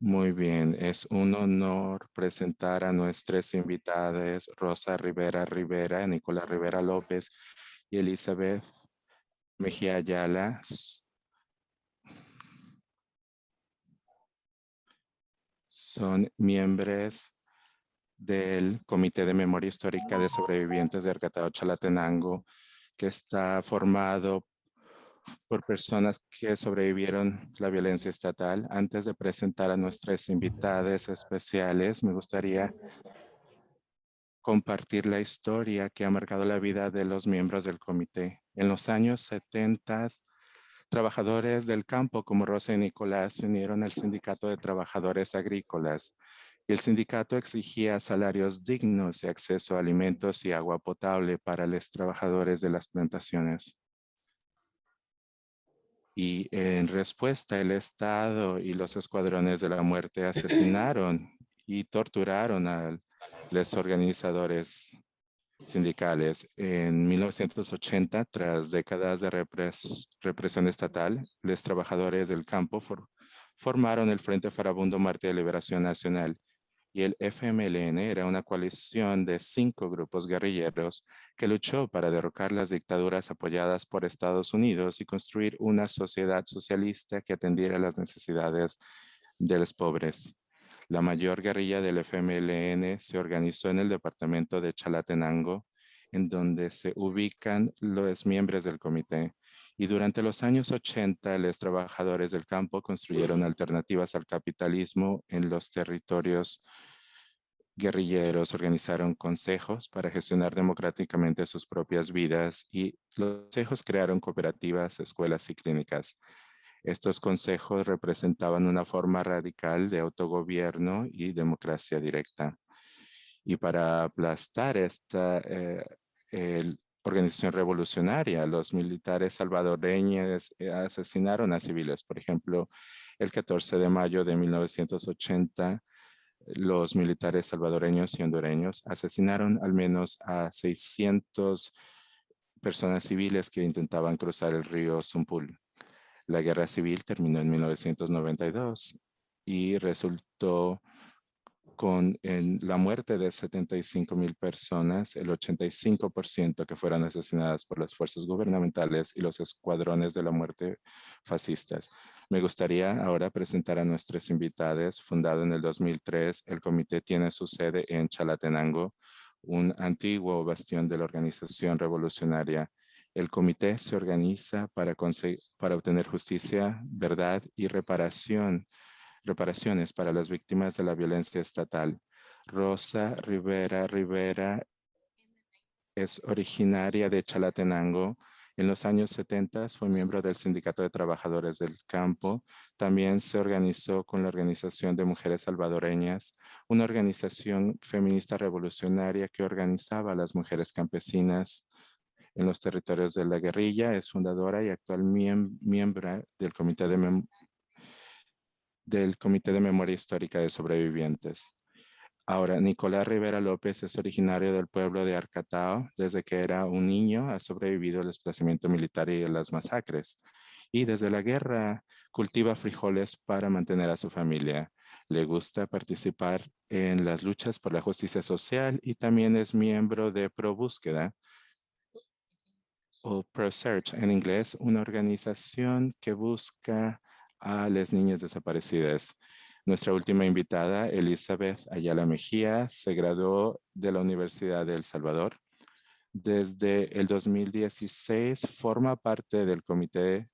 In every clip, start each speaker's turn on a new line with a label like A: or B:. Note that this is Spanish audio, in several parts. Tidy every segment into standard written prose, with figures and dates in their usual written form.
A: Muy bien, es un honor presentar a nuestras invitadas Rosa Rivera Rivera, Nicolás Rivera López y Elizabeth Mejía Ayala. Son miembros del Comité de Memoria Histórica de Sobrevivientes de Arcatao Chalatenango, que está formado por personas que sobrevivieron la violencia estatal. Antes de presentar a nuestras invitadas especiales, me gustaría compartir la historia que ha marcado la vida de los miembros del comité. En los años 70, trabajadores del campo como Rosa y Nicolás se unieron al Sindicato de Trabajadores Agrícolas y el sindicato exigía salarios dignos y acceso a alimentos y agua potable para los trabajadores de las plantaciones. Y en respuesta, el Estado y los escuadrones de la muerte asesinaron y torturaron a los organizadores sindicales. En 1980, tras décadas de represión estatal, los trabajadores del campo formaron el Frente Farabundo Marte de Liberación Nacional y el FMLN era una coalición de 5 grupos guerrilleros que luchó para derrocar las dictaduras apoyadas por Estados Unidos y construir una sociedad socialista que atendiera las necesidades de los pobres. La mayor guerrilla del FMLN se organizó en el departamento de Chalatenango, en donde se ubican los miembros del comité. Y durante los años 80, los trabajadores del campo construyeron alternativas al capitalismo en los territorios guerrilleros, organizaron consejos para gestionar democráticamente sus propias vidas y los consejos crearon cooperativas, escuelas y clínicas. Estos consejos representaban una forma radical de autogobierno y democracia directa. Y para aplastar esta organización revolucionaria, los militares salvadoreños asesinaron a civiles. Por ejemplo, el 14 de mayo de 1980, los militares salvadoreños y hondureños asesinaron al menos a 600 personas civiles que intentaban cruzar el río Zumpul. La guerra civil terminó en 1992 y resultó con la muerte de 75,000 personas, el 85% que fueron asesinadas por las fuerzas gubernamentales y los escuadrones de la muerte fascistas. Me gustaría ahora presentar a nuestros invitados. Fundado en el 2003, el comité tiene su sede en Chalatenango, un antiguo bastión de la organización revolucionaria. El comité se organiza para obtener justicia, verdad y reparaciones para las víctimas de la violencia estatal. Rosa Rivera Rivera es originaria de Chalatenango. En los años 70 fue miembro del Sindicato de Trabajadores del Campo. También se organizó con la Organización de Mujeres Salvadoreñas, una organización feminista revolucionaria que organizaba a las mujeres campesinas en los territorios de la guerrilla. Es fundadora y actual miembro del Comité de Memoria Histórica de Sobrevivientes. Ahora, Nicolás Rivera López es originario del pueblo de Arcatao. Desde que era un niño ha sobrevivido al desplazamiento militar y las masacres. Y desde la guerra cultiva frijoles para mantener a su familia. Le gusta participar en las luchas por la justicia social y también es miembro de Pro Búsqueda o Pro Search en inglés, una organización que busca a las niñas desaparecidas. Nuestra última invitada, Elizabeth Ayala Mejía, se graduó de la Universidad de El Salvador. Desde el 2016 forma parte del comité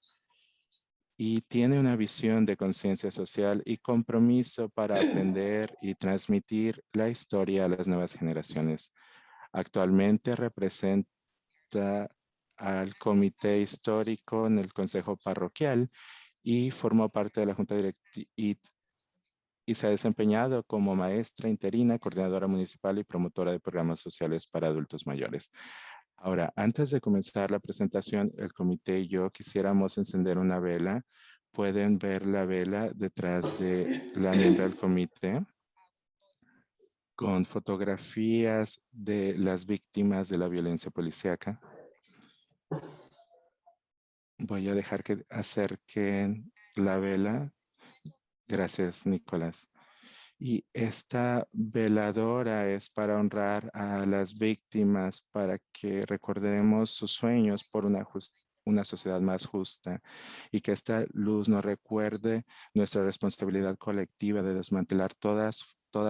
A: y tiene una visión de conciencia social y compromiso para aprender y transmitir la historia a las nuevas generaciones. Actualmente representa al comité histórico en el consejo parroquial y formó parte de la junta directiva y se ha desempeñado como maestra interina, coordinadora municipal y promotora de programas sociales para adultos mayores. Ahora, antes de comenzar la presentación, el comité y yo quisiéramos encender una vela. Pueden ver la vela detrás de la miembro del comité con fotografías de las víctimas de la violencia policíaca. Voy a dejar que acerquen la vela Gracias, Nicolás. Y esta veladora es para honrar a las víctimas, para que recordemos sus sueños por una sociedad más justa y que esta luz nos recuerde nuestra responsabilidad colectiva de desmantelar toda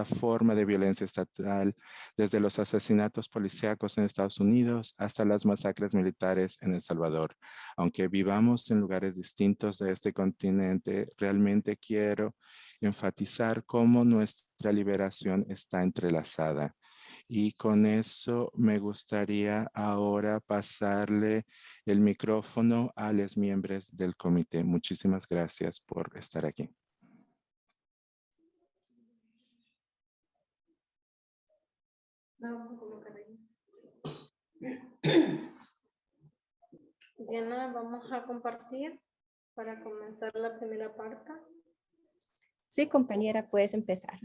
A: forma de violencia estatal, desde los asesinatos policíacos en Estados Unidos hasta las masacres militares en El Salvador. Aunque vivamos en lugares distintos de este continente, realmente quiero enfatizar cómo nuestra liberación está entrelazada. Y con eso me gustaría ahora pasarle el micrófono a los miembros del comité. Muchísimas gracias por estar aquí.
B: Diana, vamos a compartir para comenzar la primera parte.
C: Sí, compañera, puedes empezar.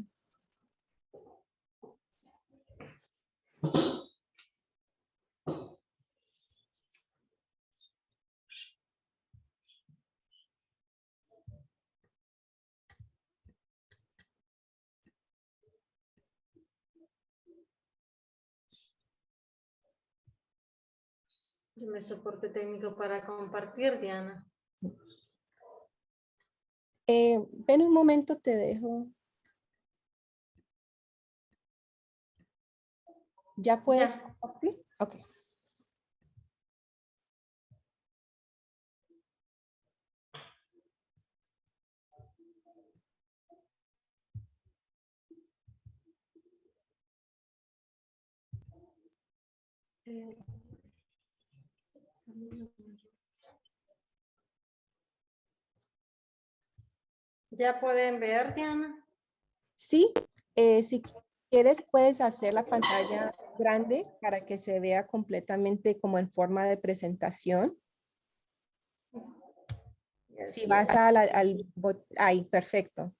B: Dime soporte técnico para compartir, Diana.
C: Ven un momento, te dejo. ¿Ya puedes
B: Ya.
C: compartir? Ok.
B: ¿Ya pueden ver, Diana?
C: Sí, si quieres puedes hacer la pantalla grande para que se vea completamente como en forma de presentación. Si vas ahí, perfecto.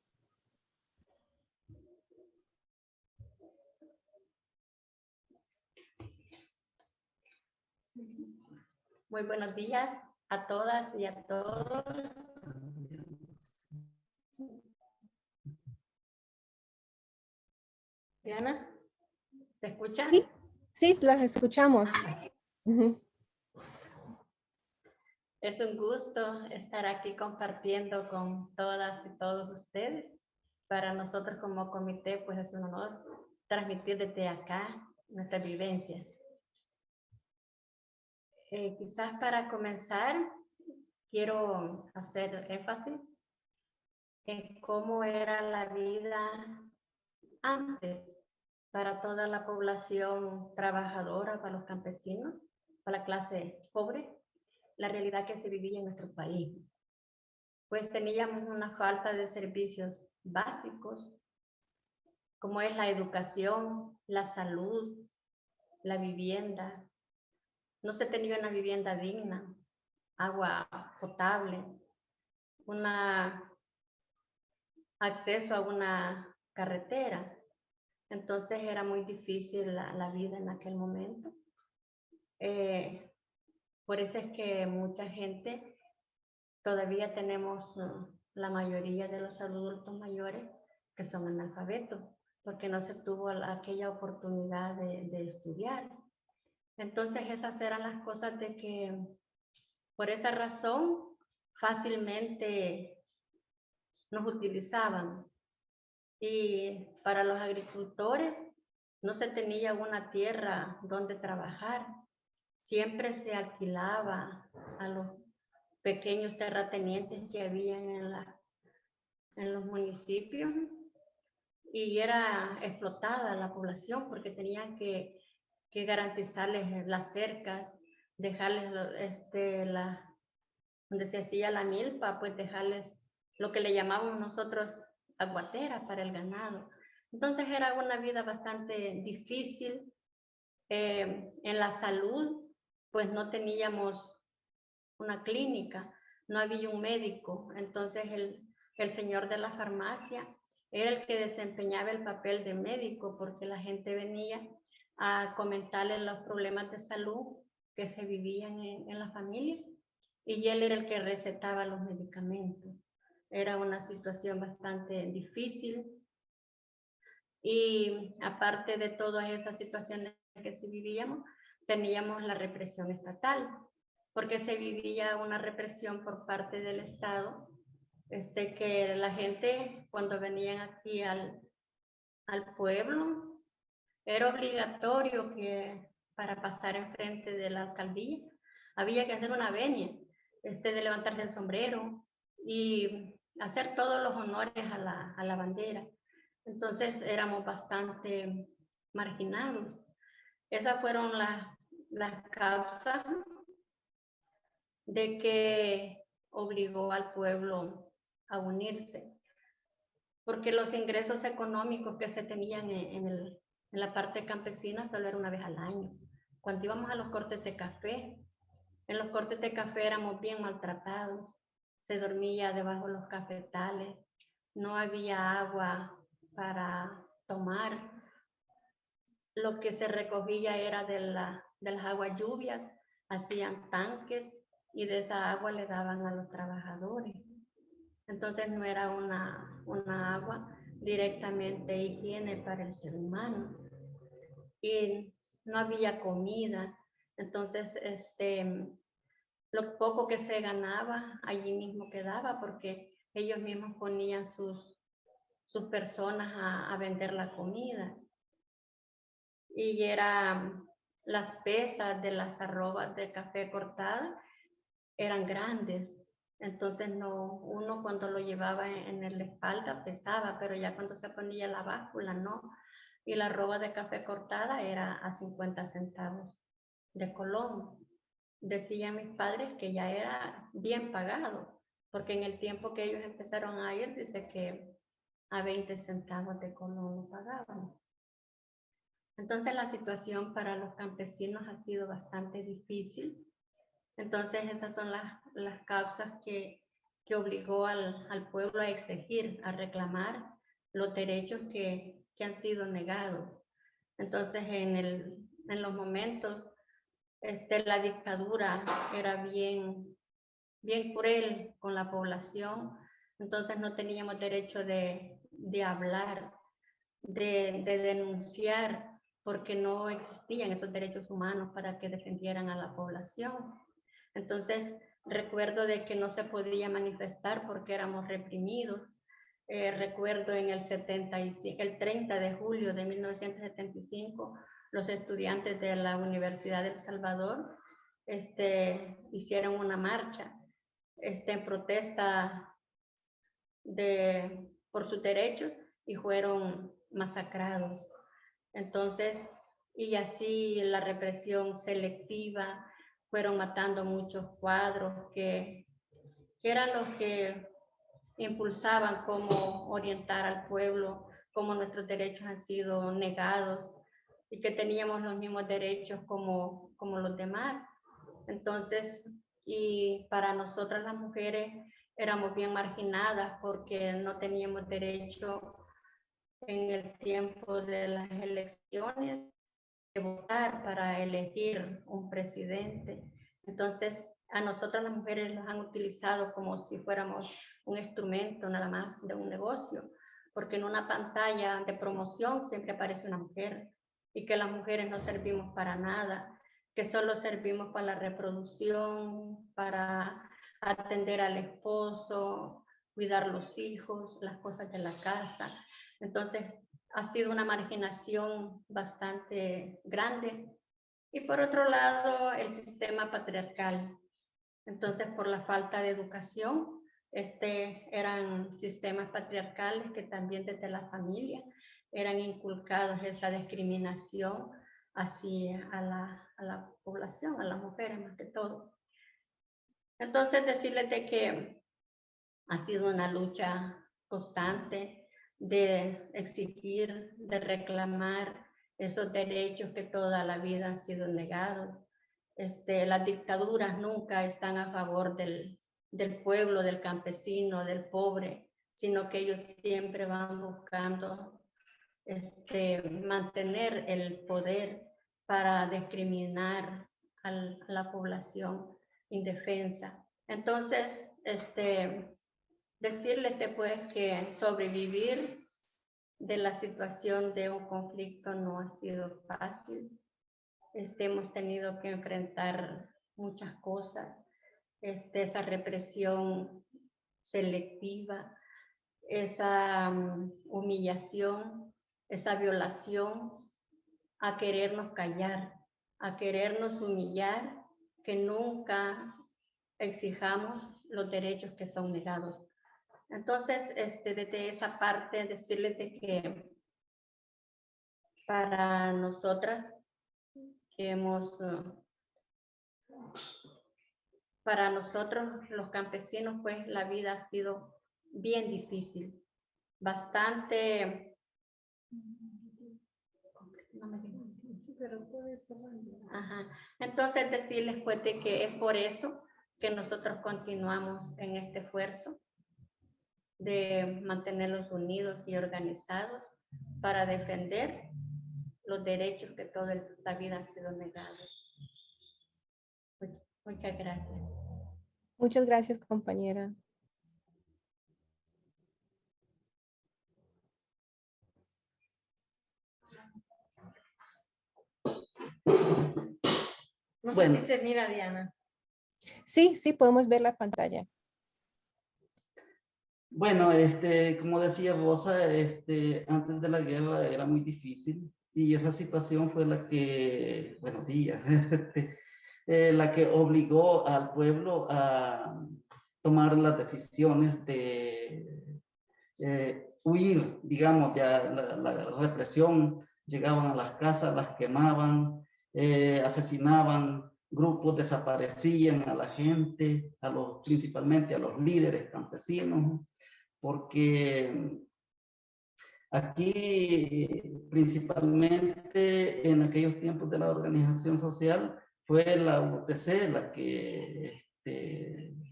D: Muy buenos días a todas y a todos.
B: Diana.
D: ¿Se escuchan?
C: Sí, sí, las escuchamos. Ujú.
D: Es un gusto estar aquí compartiendo con todas y todos ustedes. Para nosotros como comité, pues es un honor transmitir desde acá nuestras vivencias. Quizás para comenzar, quiero hacer énfasis en cómo era la vida antes para toda la población trabajadora, para los campesinos, para la clase pobre, la realidad que se vivía en nuestro país. Pues teníamos una falta de servicios básicos, como es la educación, la salud, la vivienda. No se tenía una vivienda digna, agua potable, acceso a una carretera. Entonces era muy difícil la vida en aquel momento. Por eso es que mucha gente, todavía tenemos la mayoría de los adultos mayores que son analfabetos, porque no se tuvo aquella oportunidad de estudiar. Entonces esas eran las cosas de que por esa razón fácilmente nos utilizaban. Y para los agricultores no se tenía una tierra donde trabajar. Siempre se alquilaba a los pequeños terratenientes que habían en los municipios y era explotada la población porque tenían que garantizarles las cercas, dejarles donde se hacía la milpa, pues dejarles lo que le llamamos nosotros aguatera para el ganado. Entonces era una vida bastante difícil. En la salud, pues no teníamos una clínica, no había un médico. Entonces el señor de la farmacia era el que desempeñaba el papel de médico, porque la gente venía a comentarle los problemas de salud que se vivían en la familia y él era el que recetaba los medicamentos. Era una situación bastante difícil. Y aparte de todas esas situaciones que sí vivíamos, teníamos la represión estatal, porque se vivía una represión por parte del Estado, que la gente cuando venían aquí al pueblo, era obligatorio que para pasar enfrente de la alcaldía había que hacer una venia, de levantarse el sombrero y hacer todos los honores a la bandera. Entonces éramos bastante marginados. Esas fueron las causas de que obligó al pueblo a unirse, porque los ingresos económicos que se tenían en la parte campesina solo era una vez al año. Cuando íbamos a los cortes de café, en los cortes de café éramos bien maltratados, se dormía debajo de los cafetales, no había agua para tomar, lo que se recogía era de las aguas lluvias, hacían tanques y de esa agua le daban a los trabajadores. Entonces no era una agua directamente higiene para el ser humano. Y no había comida. Entonces, lo poco que se ganaba allí mismo quedaba porque ellos mismos ponían sus personas a vender la comida. Y las pesas de las arrobas de café cortada eran grandes. Entonces uno cuando lo llevaba en la espalda pesaba, pero ya cuando se ponía la báscula no. Y la arroba de café cortada era a 50 centavos de colón. Decían mis padres que ya era bien pagado, porque en el tiempo que ellos empezaron a ir, dice que a 20 centavos de colón lo pagaban. Entonces la situación para los campesinos ha sido bastante difícil. Entonces esas son las causas que obligó al pueblo a exigir, a reclamar los derechos que han sido negados. Entonces en los momentos la dictadura era bien cruel con la población, entonces no teníamos derecho de hablar, de denunciar, porque no existían esos derechos humanos para que defendieran a la población. Entonces, recuerdo de que no se podía manifestar porque éramos reprimidos. Recuerdo en el 30 de julio de 1975, los estudiantes de la Universidad de El Salvador hicieron una marcha en protesta por sus derechos y fueron masacrados. Entonces, y así la represión selectiva, fueron matando muchos cuadros que eran los que impulsaban cómo orientar al pueblo, cómo nuestros derechos han sido negados y que teníamos los mismos derechos como los demás. Entonces, y para nosotras las mujeres éramos bien marginadas porque no teníamos derecho en el tiempo de las elecciones de votar para elegir un presidente. Entonces, a nosotras las mujeres nos han utilizado como si fuéramos un instrumento nada más de un negocio, porque en una pantalla de promoción siempre aparece una mujer y que las mujeres no servimos para nada, que solo servimos para la reproducción, para atender al esposo, cuidar los hijos, las cosas de la casa. Entonces, ha sido una marginación bastante grande. Y por otro lado, el sistema patriarcal. Entonces, por la falta de educación, eran sistemas patriarcales que también desde la familia eran inculcados esa discriminación hacia a la población, a las mujeres más que todo. Entonces, decirles de que ha sido una lucha constante de exigir, de reclamar esos derechos que toda la vida han sido negados. Las dictaduras nunca están a favor del pueblo, del campesino, del pobre, sino que ellos siempre van buscando mantener el poder para discriminar a la población indefensa. Entonces, decirles después que sobrevivir de la situación de un conflicto no ha sido fácil. Hemos tenido que enfrentar muchas cosas, esa represión selectiva, esa humillación, esa violación, a querernos callar, a querernos humillar, que nunca exijamos los derechos que son negados. Entonces, desde esa parte, decirles de que para nosotras, que para nosotros los campesinos, pues la vida ha sido bien difícil, bastante. Ajá. Entonces decirles pues de que es por eso que nosotros continuamos en este esfuerzo de mantenerlos unidos y organizados para defender los derechos que toda la vida han sido negados. Muchas gracias.
C: Muchas gracias, compañera.
B: No
E: Bueno.
B: sé si se mira, Diana.
C: Sí, sí, podemos ver la pantalla.
E: Bueno, como decía Bosa, antes de la guerra era muy difícil y esa situación fue la que, buenos días, la que obligó al pueblo a tomar las decisiones de huir, digamos, de la represión. Llegaban a las casas, las quemaban, asesinaban, grupos desaparecían a la gente, principalmente a los líderes campesinos, porque aquí principalmente en aquellos tiempos de la organización social fue la UTC la que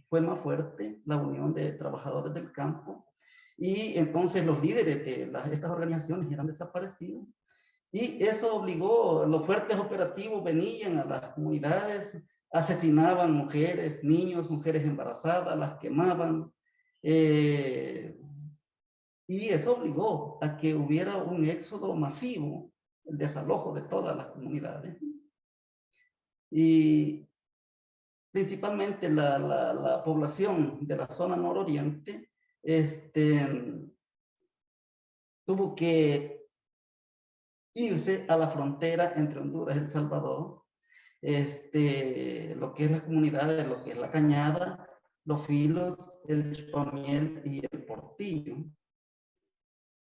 E: fue más fuerte, la Unión de Trabajadores del Campo, y entonces los líderes de estas organizaciones eran desaparecidos. Y eso obligó, los fuertes operativos venían a las comunidades, asesinaban mujeres, niños, mujeres embarazadas, las quemaban. Y eso obligó a que hubiera un éxodo masivo, el desalojo de todas las comunidades. Y principalmente la población de la zona nororiente tuvo que irse a la frontera entre Honduras y El Salvador, lo que es la comunidad de lo que es La Cañada, Los Filos, el Chupamiel y el Portillo.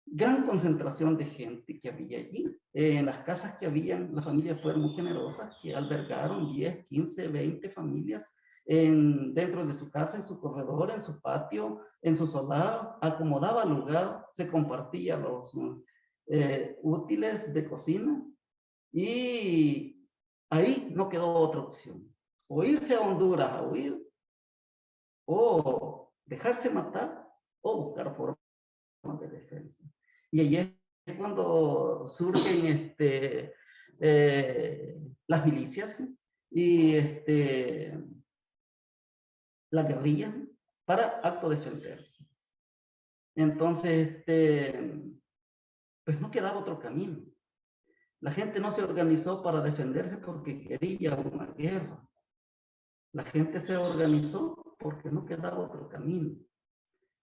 E: Gran concentración de gente que había allí. En las casas que habían, las familias fueron muy generosas, que albergaron 10, 15, 20 familias dentro de su casa, en su corredor, en su patio, en su solar, acomodaba lugar, se compartía los útiles de cocina y ahí no quedó otra opción. O irse a Honduras a huir, o dejarse matar, o buscar formas de defensa. Y ahí es cuando surgen las milicias y la guerrilla para autodefenderse. Entonces, pues no quedaba otro camino. La gente no se organizó para defenderse porque quería una guerra. La gente se organizó porque no quedaba otro camino.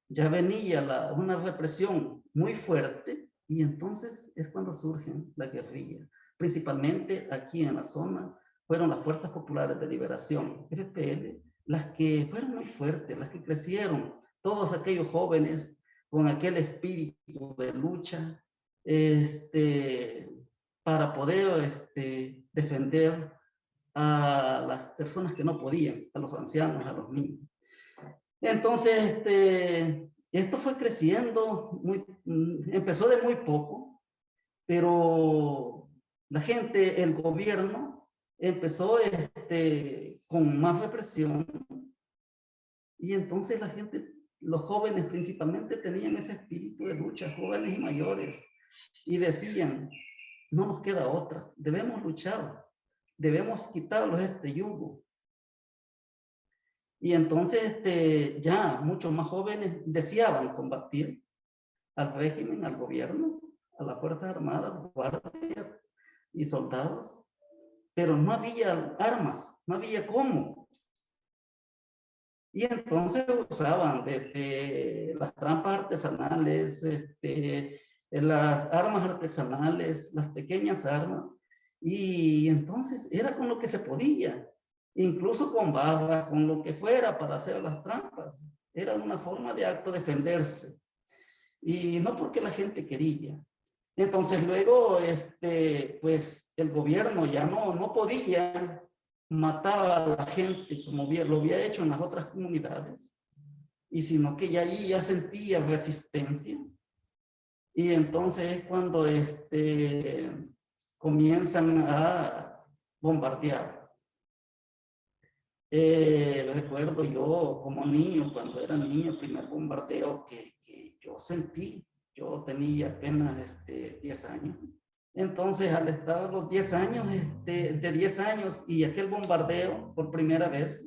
E: Ya venía una represión muy fuerte y entonces es cuando surge la guerrilla. Principalmente aquí en la zona fueron las Fuerzas Populares de Liberación, FPL, las que fueron muy fuertes, las que crecieron, todos aquellos jóvenes con aquel espíritu de lucha, para poder defender a las personas que no podían, a los ancianos, a los niños. Entonces, esto fue creciendo, empezó de muy poco, pero la gente, el gobierno, empezó con más represión y entonces la gente, los jóvenes principalmente, tenían ese espíritu de lucha, jóvenes y mayores, y decían, no nos queda otra, debemos luchar, debemos quitarlos este yugo. Y entonces ya muchos más jóvenes deseaban combatir al régimen, al gobierno, a las Fuerzas Armadas, guardias y soldados, pero no había armas, no había cómo. Y entonces usaban desde las trampas artesanales, las armas artesanales, las pequeñas armas, y entonces era con lo que se podía, incluso con barra, con lo que fuera para hacer las trampas. Era una forma de acto defenderse, y no porque la gente quería. Entonces luego, pues el gobierno ya no podía matar a la gente como lo había hecho en las otras comunidades, y sino que ya allí ya sentía resistencia. Y entonces es cuando comienzan a bombardear. Recuerdo yo como niño, cuando era niño, el primer bombardeo que yo sentí, yo tenía apenas 10 años. Entonces, al estar a los 10 años, de 10 años y aquel bombardeo por primera vez,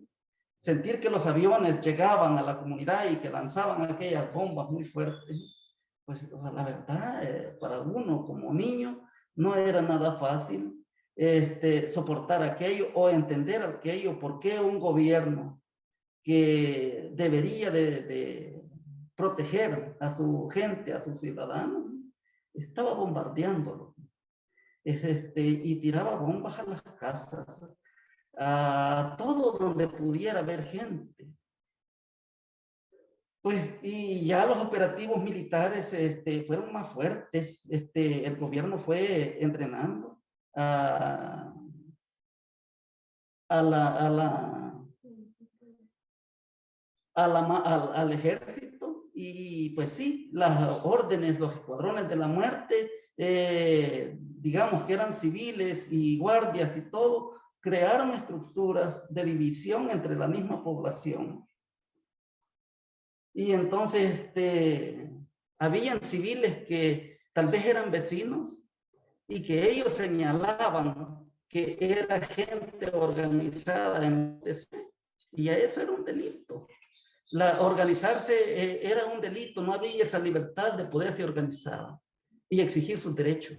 E: sentir que los aviones llegaban a la comunidad y que lanzaban aquellas bombas muy fuertes, pues la verdad, para uno como niño, no era nada fácil soportar aquello o entender aquello, por qué un gobierno que debería de proteger a su gente, a sus ciudadanos, estaba bombardeándolo. Y tiraba bombas a las casas, a todo donde pudiera haber gente. Pues, y ya los operativos militares fueron más fuertes. El gobierno fue entrenando al ejército, y pues sí, las órdenes, los escuadrones de la muerte, digamos que eran civiles y guardias y todo, crearon estructuras de división entre la misma población. Y entonces habían civiles que tal vez eran vecinos y que ellos señalaban que era gente organizada en el PC, y a eso era un delito. Organizarse era un delito, no había esa libertad de poderse organizar y exigir sus derechos.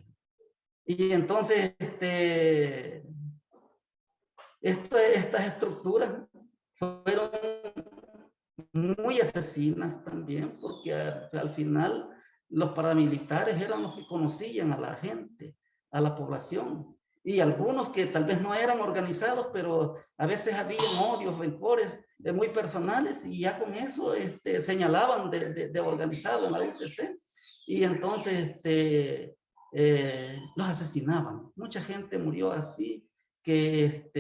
E: Y entonces estas estructuras fueron muy asesinas también, porque al final los paramilitares eran los que conocían a la gente, a la población, y algunos que tal vez no eran organizados, pero a veces había odios, rencores muy personales, y ya con eso señalaban de organizado en la UTC, y entonces los asesinaban. Mucha gente murió así, que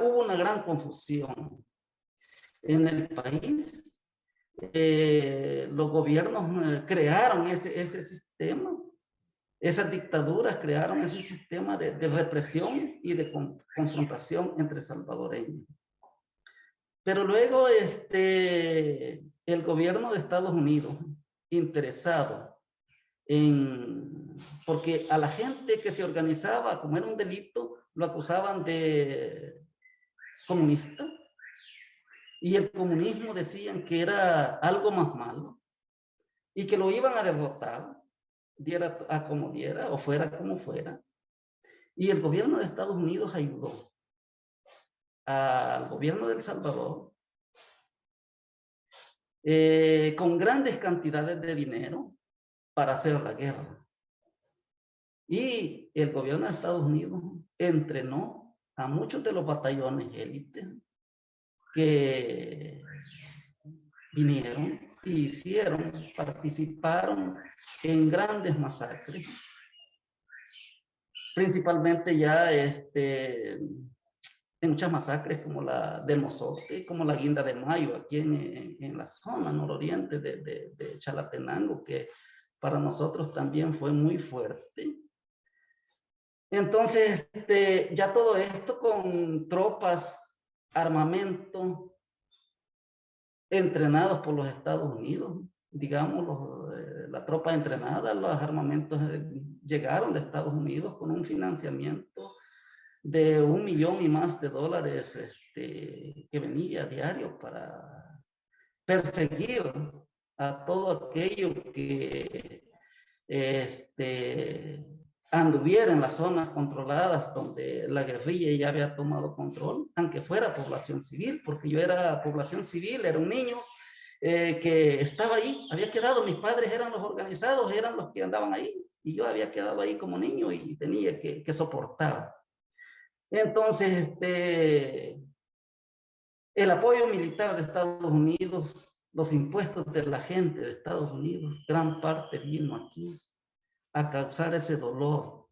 E: hubo una gran confusión en el país. Los gobiernos crearon ese sistema, esas dictaduras crearon ese sistema de represión y de confrontación entre salvadoreños. Pero luego el gobierno de Estados Unidos, interesado porque a la gente que se organizaba, como era un delito, lo acusaban de comunista. Y el comunismo decían que era algo más malo y que lo iban a derrotar, diera a como diera o fuera como fuera. Y el gobierno de Estados Unidos ayudó al gobierno de El Salvador con grandes cantidades de dinero para hacer la guerra. Y el gobierno de Estados Unidos entrenó a muchos de los batallones élites que vinieron y participaron en grandes masacres, principalmente ya en muchas masacres como la del Mozote, como la Guinda de Mayo, aquí en la zona nororiente de Chalatenango, que para nosotros también fue muy fuerte. Entonces, ya todo esto con tropas, armamento, entrenados por los Estados Unidos, digamos, la tropa entrenada, los armamentos llegaron de Estados Unidos con un financiamiento de $1 millón y más de dólares que venía a diario para perseguir a todo aquello que anduviera en las zonas controladas donde la guerrilla ya había tomado control, aunque fuera población civil, porque yo era población civil, era un niño que estaba ahí, había quedado, mis padres eran los organizados, eran los que andaban ahí, y yo había quedado ahí como niño y tenía que soportar. Entonces, el apoyo militar de Estados Unidos, los impuestos de la gente de Estados Unidos, gran parte vino aquí a causar ese dolor,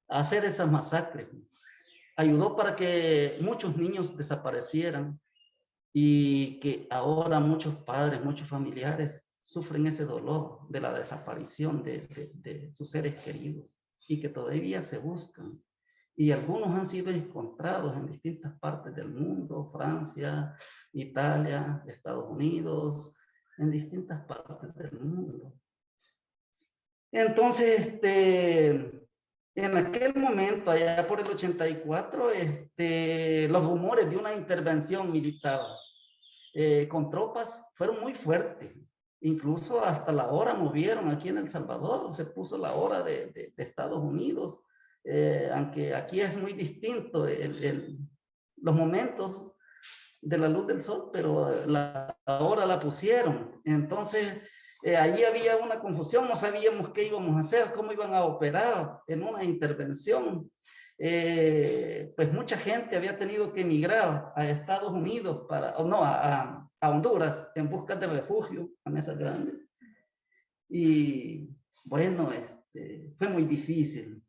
E: a hacer esas masacres. Ayudó para que muchos niños desaparecieran y que ahora muchos padres, muchos familiares sufren ese dolor de la desaparición de sus seres queridos y que todavía se buscan. Y algunos han sido encontrados en distintas partes del mundo, Francia, Italia, Estados Unidos, en distintas partes del mundo. Entonces, en aquel momento, allá por el 84, los rumores de una intervención militar con tropas fueron muy fuertes. Incluso hasta la hora movieron aquí en El Salvador, se puso la hora de Estados Unidos. Aunque aquí es muy distinto los momentos de la luz del sol, pero la hora la pusieron. Entonces, allí había una confusión, no sabíamos qué íbamos a hacer, cómo iban a operar en una intervención. Pues mucha gente había tenido que emigrar a Estados Unidos, a Honduras, en busca de refugio a Mesas Grandes. Y bueno, fue muy difícil.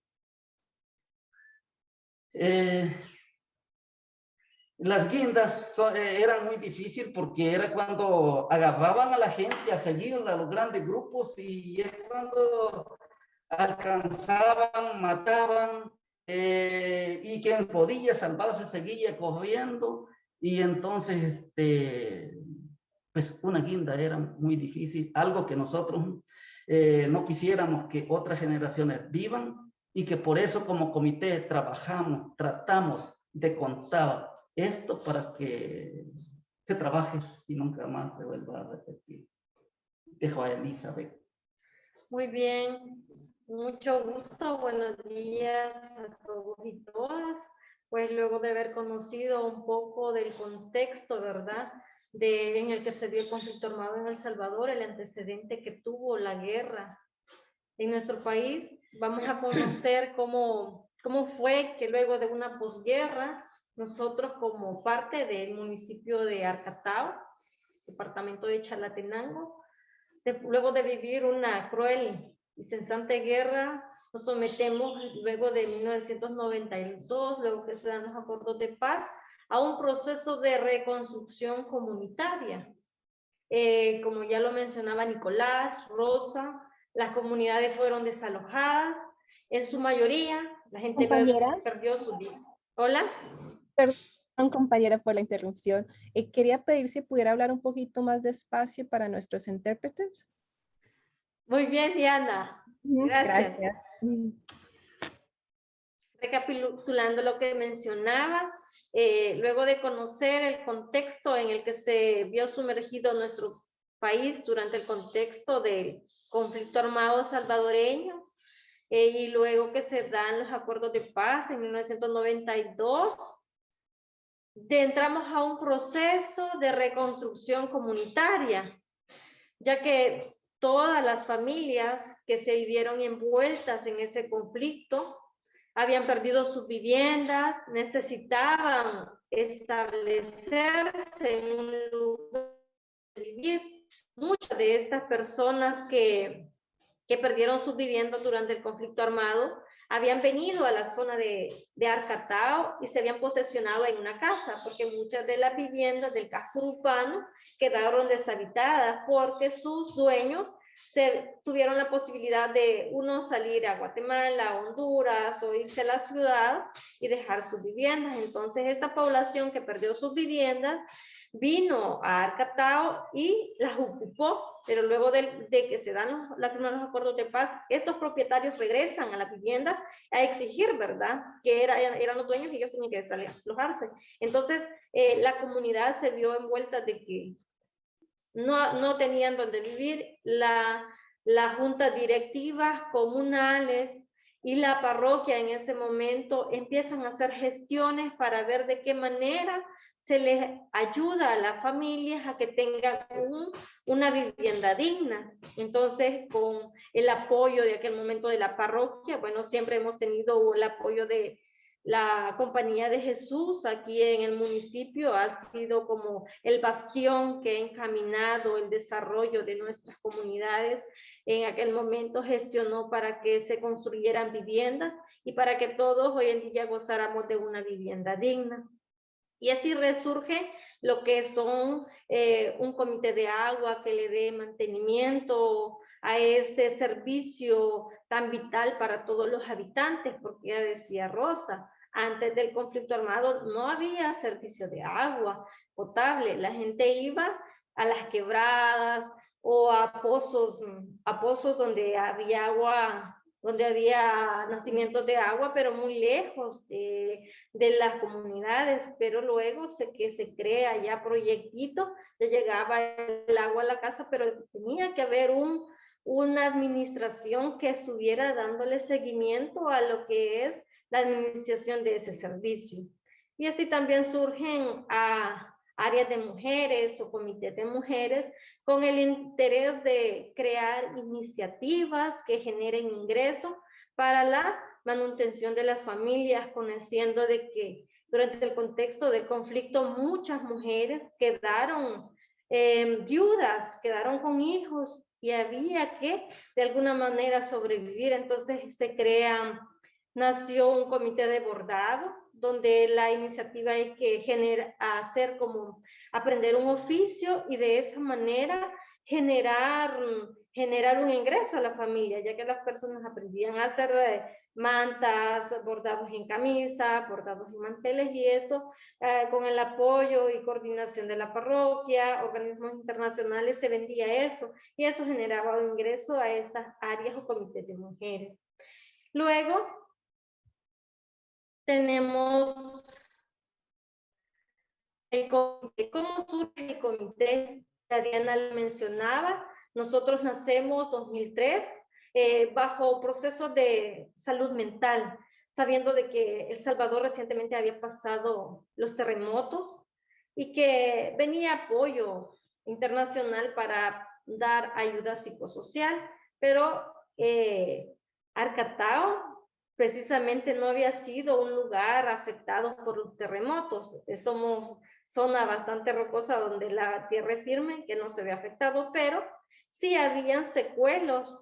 E: Las guindas eran muy difíciles porque era cuando agarraban a la gente a seguirla, a los grandes grupos, y es cuando alcanzaban, mataban, y quien podía salvarse seguía corriendo, y entonces pues una guinda era muy difícil, algo que nosotros no quisiéramos que otras generaciones vivan, y que por eso como comité tratamos de contar esto para que se trabaje y nunca más se vuelva a repetir. Dejo a Elizabeth.
B: Muy bien, mucho gusto, buenos días a todos y todas. Pues luego de haber conocido un poco del contexto, ¿verdad?, en el que se dio el conflicto armado en El Salvador, el antecedente que tuvo la guerra en nuestro país, vamos a conocer cómo fue que luego de una posguerra, nosotros como parte del municipio de Arcatao, departamento de Chalatenango, luego de vivir una cruel y cesante guerra, nos sometemos luego de 1992, luego que se dan los acuerdos de paz, a un proceso de reconstrucción comunitaria. Como ya lo mencionaba Nicolás, Rosa, las comunidades fueron desalojadas, en su mayoría la gente perdió su vida. ¿Hola?
C: Perdón, compañera, por la interrupción. Quería pedir si pudiera hablar un poquito más despacio para nuestros intérpretes.
B: Muy bien, Diana. Gracias.
C: Gracias.
B: Recapitulando lo que mencionaba, luego de conocer el contexto en el que se vio sumergido nuestro país durante el contexto del conflicto armado salvadoreño, y luego que se dan los acuerdos de paz en 1992, entramos a un proceso de reconstrucción comunitaria, ya que todas las familias que se vivieron envueltas en ese conflicto habían perdido sus viviendas, necesitaban establecerse en un lugar de vivir. Muchas de estas personas que perdieron sus viviendas durante el conflicto armado habían venido a la zona de Arcatao y se habían posesionado en una casa, porque muchas de las viviendas del casco urbano quedaron deshabitadas porque sus dueños tuvieron la posibilidad de uno salir a Guatemala, a Honduras o irse a la ciudad y dejar sus viviendas. Entonces esta población que perdió sus viviendas vino a Arcatao y las ocupó, pero luego de que se dan los primeros acuerdos de paz, estos propietarios regresan a la vivienda a exigir, ¿verdad? Que eran los dueños y ellos tenían que desalojarse. Entonces, la comunidad se vio envuelta de que no tenían donde vivir. Las juntas directivas comunales y la parroquia en ese momento empiezan a hacer gestiones para ver de qué manera se les ayuda a las familias a que tengan una vivienda digna. Entonces, con el apoyo de aquel momento de la parroquia, bueno, siempre hemos tenido el apoyo de la Compañía de Jesús aquí en el municipio. Ha sido como el bastión que ha encaminado el desarrollo de nuestras comunidades. En aquel momento gestionó para que se construyeran viviendas y para que todos hoy en día gozáramos de una vivienda digna. Y así resurge lo que son un comité de agua que le dé mantenimiento a ese servicio tan vital para todos los habitantes, porque ya decía Rosa, antes del conflicto armado no había servicio de agua potable. La gente iba a las quebradas o a pozos donde había agua, donde había nacimientos de agua, pero muy lejos de las comunidades. Pero luego que se crea ya proyectito, le llegaba el agua a la casa, pero tenía que haber una administración que estuviera dándole seguimiento a lo que es la administración de ese servicio. Y así también surgen áreas de mujeres o comités de mujeres con el interés de crear iniciativas que generen ingresos para la manutención de las familias, conociendo de que durante el contexto del conflicto muchas mujeres quedaron viudas, quedaron con hijos y había que de alguna manera sobrevivir. Entonces nació un comité de bordado, donde la iniciativa es que aprender un oficio y de esa manera generar un ingreso a la familia, ya que las personas aprendían a hacer mantas, bordados en camisa, bordados en manteles, y eso con el apoyo y coordinación de la parroquia, organismos internacionales, se vendía eso, y eso generaba un ingreso a estas áreas o comités de mujeres. Luego tenemos el comité. ¿Cómo surge el comité? Diana lo mencionaba. Nosotros nacemos 2003 bajo procesos de salud mental, sabiendo de que El Salvador recientemente había pasado los terremotos y que venía apoyo internacional para dar ayuda psicosocial, pero Arcatao precisamente no había sido un lugar afectado por los terremotos. Somos zona bastante rocosa donde la tierra es firme, que no se ve afectado, pero sí habían secuelas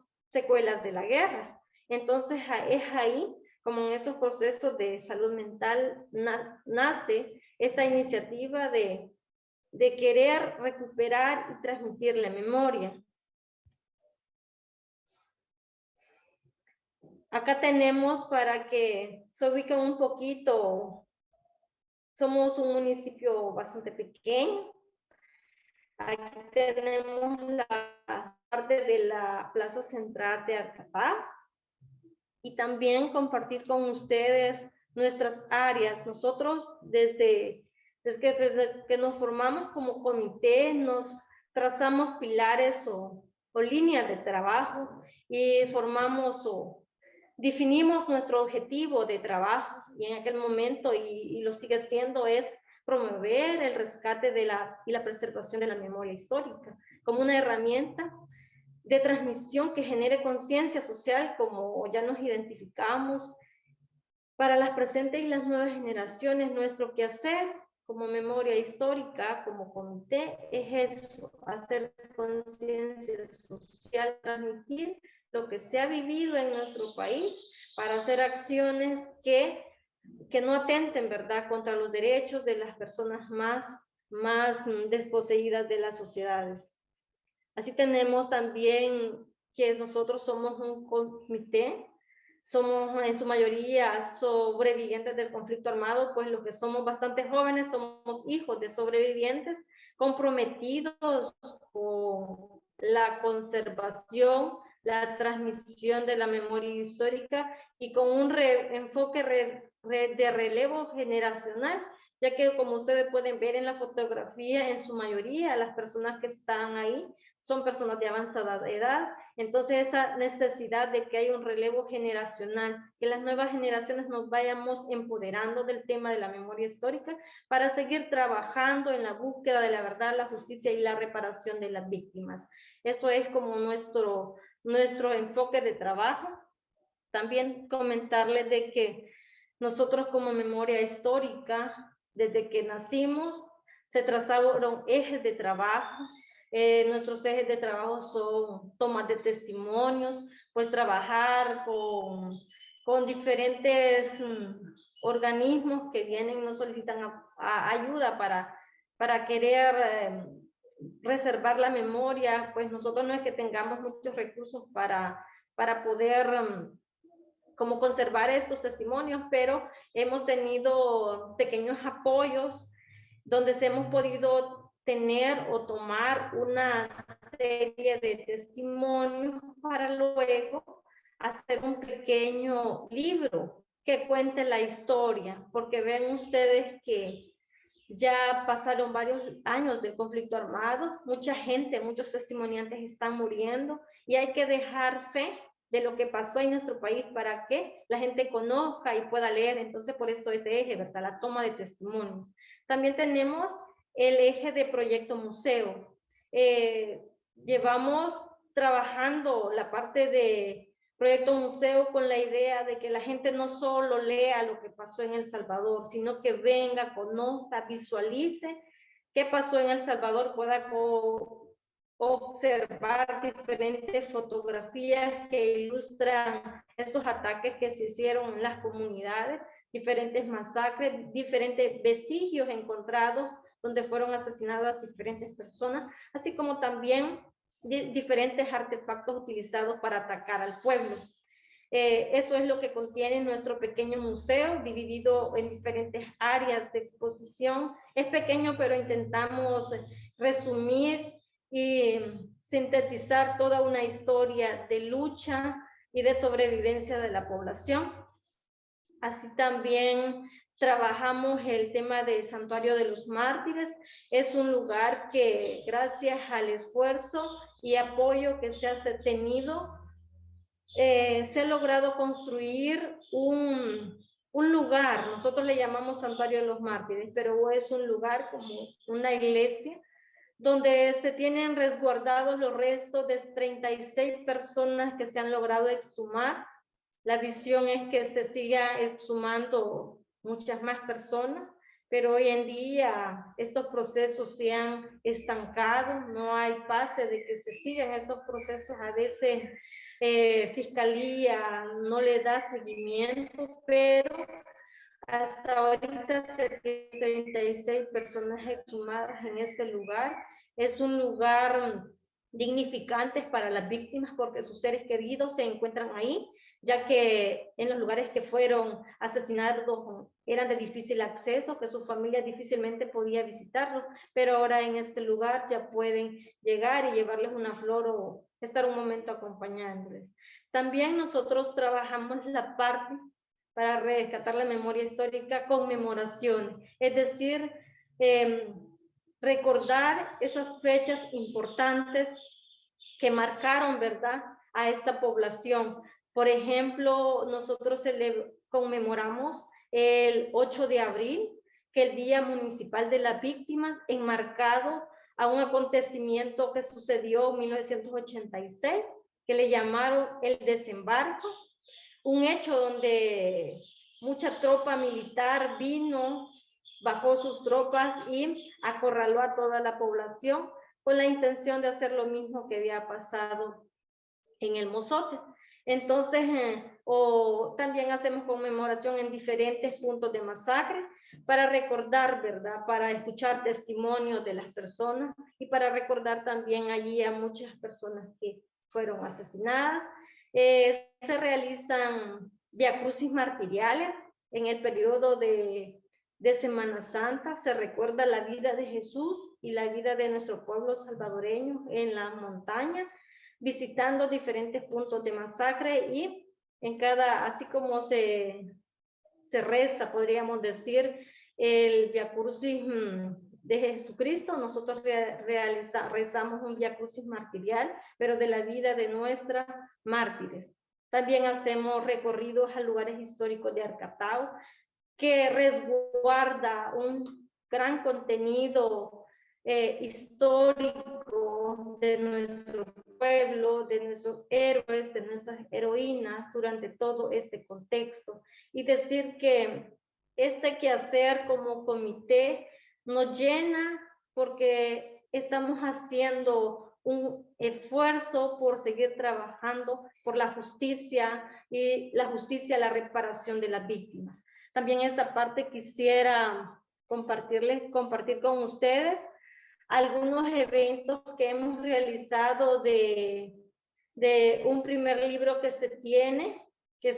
B: de la guerra. Entonces es ahí, como en esos procesos de salud mental, nace esta iniciativa de querer recuperar y transmitir la memoria. Acá tenemos para que se ubiquen un poquito. Somos un municipio bastante pequeño. Aquí tenemos la parte de la plaza central de Arcatao. Y también compartir con ustedes nuestras áreas. Nosotros desde que nos formamos como comité, nos trazamos pilares o líneas de trabajo y definimos nuestro objetivo de trabajo, y en aquel momento, y lo sigue siendo, es promover el rescate y la preservación de la memoria histórica como una herramienta de transmisión que genere conciencia social, como ya nos identificamos, para las presentes y las nuevas generaciones. Nuestro quehacer como memoria histórica, como comité, es eso: hacer conciencia social, transmitir lo que se ha vivido en nuestro país para hacer acciones que no atenten, ¿verdad?, contra los derechos de las personas más desposeídas de las sociedades. Así tenemos también que nosotros somos un comité, somos en su mayoría sobrevivientes del conflicto armado, pues los que somos bastante jóvenes somos hijos de sobrevivientes comprometidos con la conservación, la transmisión de la memoria histórica y con un enfoque de relevo generacional, ya que como ustedes pueden ver en la fotografía, en su mayoría las personas que están ahí son personas de avanzada edad. Entonces esa necesidad de que haya un relevo generacional, que las nuevas generaciones nos vayamos empoderando del tema de la memoria histórica para seguir trabajando en la búsqueda de la verdad, la justicia y la reparación de las víctimas. Esto es como nuestro enfoque de trabajo. También comentarles de que nosotros como memoria histórica, desde que nacimos, se trazaron ejes de trabajo. Nuestros ejes de trabajo son tomas de testimonios, pues trabajar con diferentes organismos que vienen y nos solicitan ayuda para querer reservar la memoria. Pues nosotros no es que tengamos muchos recursos para poder como conservar estos testimonios, pero hemos tenido pequeños apoyos donde se hemos podido tener o tomar una serie de testimonios para luego hacer un pequeño libro que cuente la historia, porque ven ustedes que ya pasaron varios años del conflicto armado, mucha gente, muchos testimoniantes están muriendo y hay que dejar fe de lo que pasó en nuestro país para que la gente conozca y pueda leer. Entonces, por esto ese eje, ¿verdad? La toma de testimonios. También tenemos el eje de proyecto museo. Llevamos trabajando la parte de proyecto museo con la idea de que la gente no solo lea lo que pasó en El Salvador, sino que venga, conozca, visualice qué pasó en El Salvador, pueda observar diferentes fotografías que ilustran estos ataques que se hicieron en las comunidades, diferentes masacres, diferentes vestigios encontrados donde fueron asesinadas diferentes personas, así como también diferentes artefactos utilizados para atacar al pueblo. Eso es lo que contiene nuestro pequeño museo, dividido en diferentes áreas de exposición. Es pequeño, pero intentamos resumir y sintetizar toda una historia de lucha y de sobrevivencia de la población. Así también trabajamos el tema del Santuario de los Mártires. Es un lugar que, gracias al esfuerzo y apoyo que se ha tenido, se ha logrado construir un lugar. Nosotros le llamamos Santuario de los Mártires, pero es un lugar como una iglesia donde se tienen resguardados los restos de 36 personas que se han logrado exhumar. La visión es que se siga exhumando muchas más personas, pero hoy en día estos procesos se han estancado, no hay pase de que se sigan estos procesos. A veces Fiscalía no le da seguimiento, pero hasta ahorita se tienen 36 personas exhumadas en este lugar. Es un lugar dignificante para las víctimas porque sus seres queridos se encuentran ahí, ya que en los lugares que fueron asesinados eran de difícil acceso, que su familia difícilmente podía visitarlos, pero ahora en este lugar ya pueden llegar y llevarles una flor o estar un momento acompañándoles. También nosotros trabajamos la parte para rescatar la memoria histórica, conmemoración, es decir, recordar esas fechas importantes que marcaron, ¿verdad?, a esta población. Por ejemplo, nosotros conmemoramos el 8 de abril, que el Día Municipal de las Víctimas, enmarcado a un acontecimiento que sucedió en 1986, que le llamaron el desembarco, un hecho donde mucha tropa militar vino, bajó sus tropas y acorraló a toda la población con la intención de hacer lo mismo que había pasado en el Mozote. Entonces, o también hacemos conmemoración en diferentes puntos de masacre para recordar, ¿verdad? Para escuchar testimonios de las personas y para recordar también allí a muchas personas que fueron asesinadas. Se realizan viacrucis martiriales en el periodo de Semana Santa. Se recuerda la vida de Jesús y la vida de nuestro pueblo salvadoreño en la montaña, visitando diferentes puntos de masacre, y en cada, así como se reza, podríamos decir, el viacrucis de Jesucristo, nosotros rezamos un viacrucis martirial, pero de la vida de nuestras mártires. También hacemos recorridos a lugares históricos de Arcatao, que resguarda un gran contenido histórico de nuestro pueblo, de nuestros héroes, de nuestras heroínas durante todo este contexto. Y decir que este quehacer como comité nos llena porque estamos haciendo un esfuerzo por seguir trabajando por la justicia y la reparación de las víctimas. También esta parte quisiera compartir con ustedes algunos eventos que hemos realizado de un primer libro que se tiene, que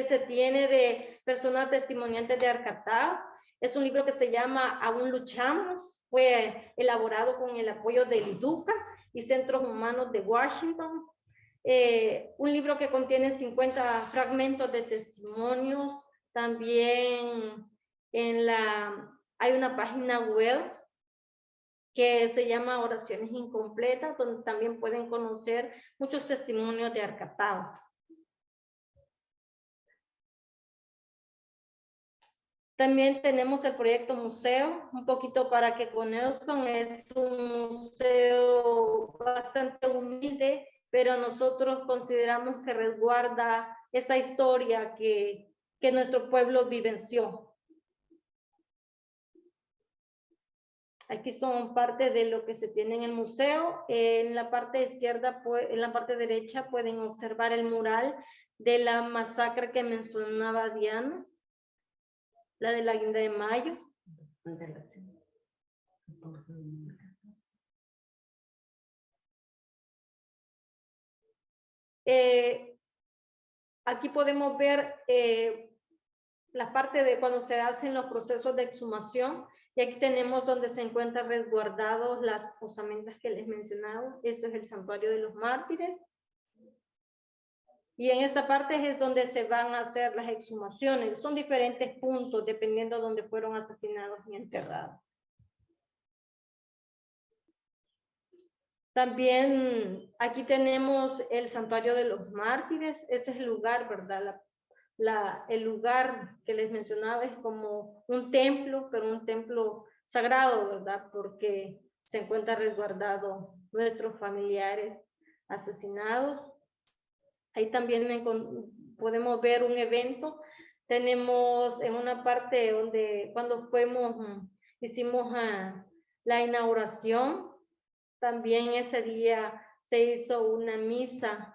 B: se tiene de personas testimoniantes de Arcatao. Es un libro que se llama Aún Luchamos. Fue elaborado con el apoyo del IDUCA y Centros Humanos de Washington. Un libro que contiene 50 fragmentos de testimonios. También hay una página web que se llama Oraciones Incompletas, donde también pueden conocer muchos testimonios de Arcatao. También tenemos el proyecto museo, un poquito para que conozcan. Es un museo bastante humilde, pero nosotros consideramos que resguarda esa historia que nuestro pueblo vivenció. Aquí son parte de lo que se tiene en el museo. En la parte izquierda, en la parte derecha, pueden observar el mural de la masacre que mencionaba Diana, la de la Guinda de Mayo. Aquí podemos ver la parte de cuando se hacen los procesos de exhumación, y aquí tenemos donde se encuentran resguardados las osamentas que les mencionaba. Esto es el Santuario de los Mártires. Y en esa parte es donde se van a hacer las exhumaciones. Son diferentes puntos dependiendo de dónde fueron asesinados y enterrados. También aquí tenemos el Santuario de los Mártires. Ese es el lugar, ¿verdad? El lugar que les mencionaba es como un templo, pero un templo sagrado, ¿verdad? Porque se encuentra resguardado nuestros familiares asesinados. Ahí también podemos ver un evento. Tenemos en una parte donde cuando hicimos la inauguración, también ese día se hizo una misa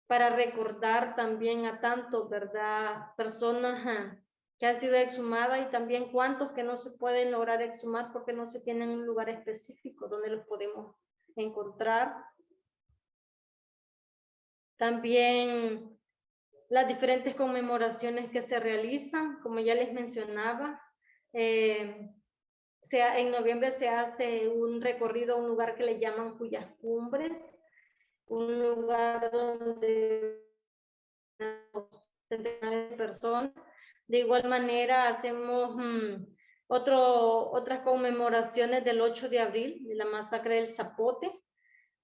B: para recordar también a tantos, ¿verdad? Personas que han sido exhumadas, y también cuántos que no se pueden lograr exhumar porque no se tienen un lugar específico donde los podemos encontrar. También las diferentes conmemoraciones que se realizan, como ya les mencionaba, en noviembre se hace un recorrido a un lugar que le llaman Cuyas Cumbres, un lugar donde centenares de personas. De igual manera hacemos otras conmemoraciones del 8 de abril, de la masacre del Zapote,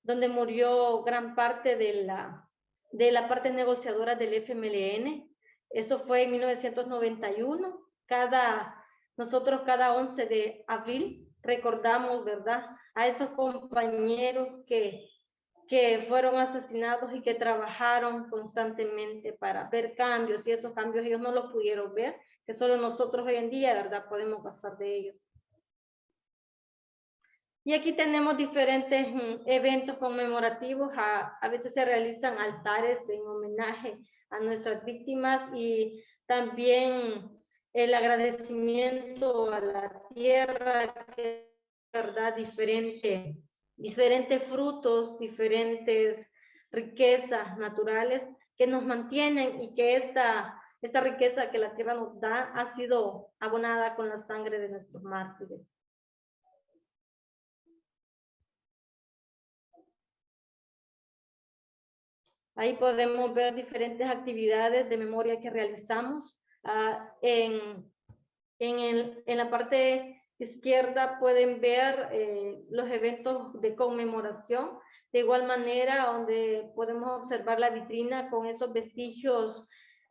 B: donde murió gran parte de la parte negociadora del FMLN. Eso fue en 1991. Nosotros cada 11 de abril recordamos, ¿verdad?, a estos compañeros que fueron asesinados y que trabajaron constantemente para ver cambios, y esos cambios ellos no los pudieron ver, que solo nosotros hoy en día, ¿verdad?, podemos pasar de ellos. Y aquí tenemos diferentes eventos conmemorativos. A veces se realizan altares en homenaje a nuestras víctimas, y también el agradecimiento a la tierra, que es, ¿verdad?, diferente diferentes frutos, diferentes riquezas naturales que nos mantienen y que esta riqueza que la tierra nos da ha sido abonada con la sangre de nuestros mártires. Ahí podemos ver diferentes actividades de memoria que realizamos. En la parte izquierda pueden ver los eventos de conmemoración. De igual manera, donde podemos observar la vitrina con esos vestigios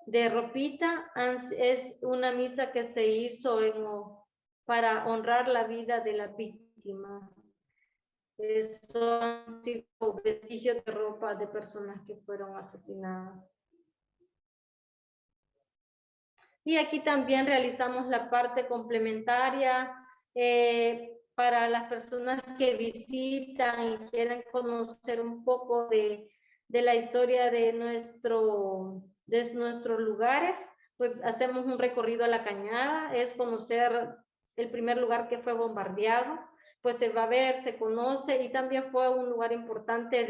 B: de ropita, es una misa que se hizo para honrar la vida de la víctima. Son vestigios de ropa de personas que fueron asesinadas. Y aquí también realizamos la parte complementaria para las personas que visitan y quieren conocer un poco de la historia de nuestros lugares. Pues hacemos un recorrido a la Cañada, es conocer el primer lugar que fue bombardeado, pues se va a ver, se conoce, y también fue un lugar importante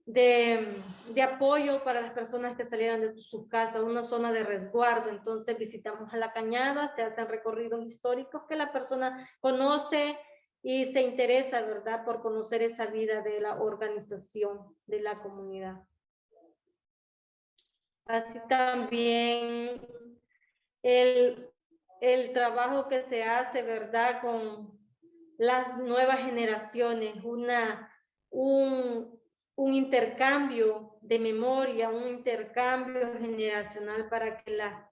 B: de apoyo para las personas que salieran de su casa, una zona de resguardo. Entonces visitamos a la Cañada, se hacen recorridos históricos que la persona conoce y se interesa, ¿verdad?, por conocer esa vida de la organización de la comunidad. Así también el trabajo que se hace, ¿verdad?, con las nuevas generaciones, un intercambio de memoria, un intercambio generacional para que las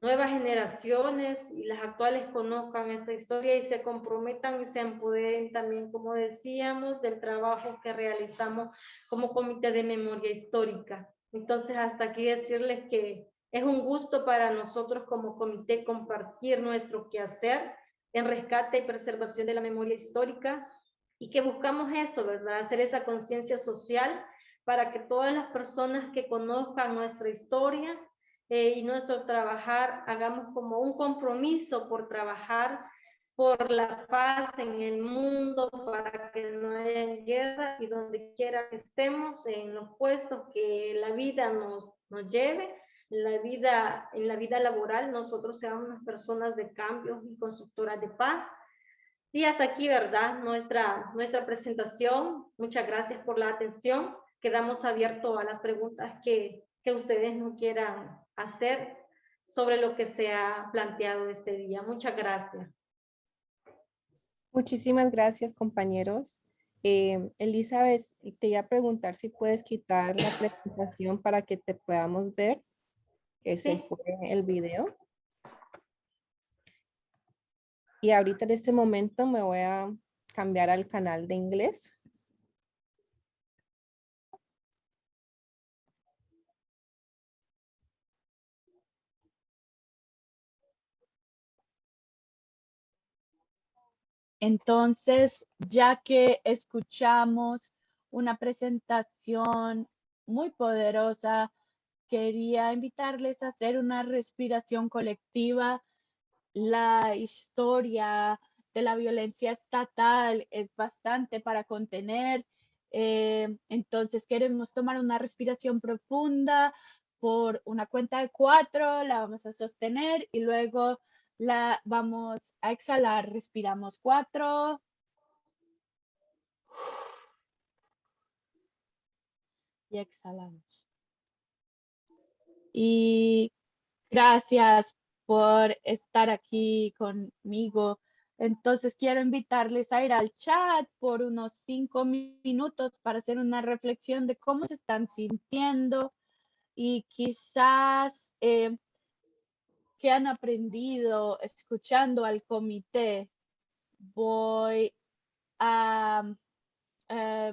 B: nuevas generaciones y las actuales conozcan esta historia y se comprometan y se empoderen también, como decíamos, del trabajo que realizamos como Comité de Memoria Histórica. Entonces, hasta aquí decirles que es un gusto para nosotros como comité compartir nuestro quehacer en rescate y preservación de la memoria histórica, y que buscamos eso, ¿verdad? Hacer esa conciencia social para que todas las personas que conozcan nuestra historia y nuestro trabajar, hagamos como un compromiso por trabajar por la paz en el mundo, para que no haya guerra, y donde quiera que estemos, en los puestos que la vida nos lleve, en la vida laboral, nosotros seamos unas personas de cambio y constructoras de paz. Y hasta aquí, ¿verdad?, nuestra presentación. Muchas gracias por la atención. Quedamos abiertos a las preguntas que ustedes nos quieran hacer sobre lo que se ha planteado este día. Muchas gracias.
C: Muchísimas gracias, compañeros. Elizabeth, te iba a preguntar si puedes quitar la presentación para que te podamos ver, que se
B: Sí.
C: fue el video. Y ahorita en este momento me voy a cambiar al canal de inglés.
F: Entonces, ya que escuchamos una presentación muy poderosa, quería invitarles a hacer una respiración colectiva. La historia de la violencia estatal es bastante para contener. Entonces queremos tomar una respiración profunda por una cuenta de 4, la vamos a sostener y luego la vamos a exhalar. Respiramos 4. Y exhalamos. Y gracias por estar aquí conmigo. Entonces quiero invitarles a ir al chat por unos 5 minutos para hacer una reflexión de cómo se están sintiendo y quizás qué han aprendido escuchando al comité. Voy a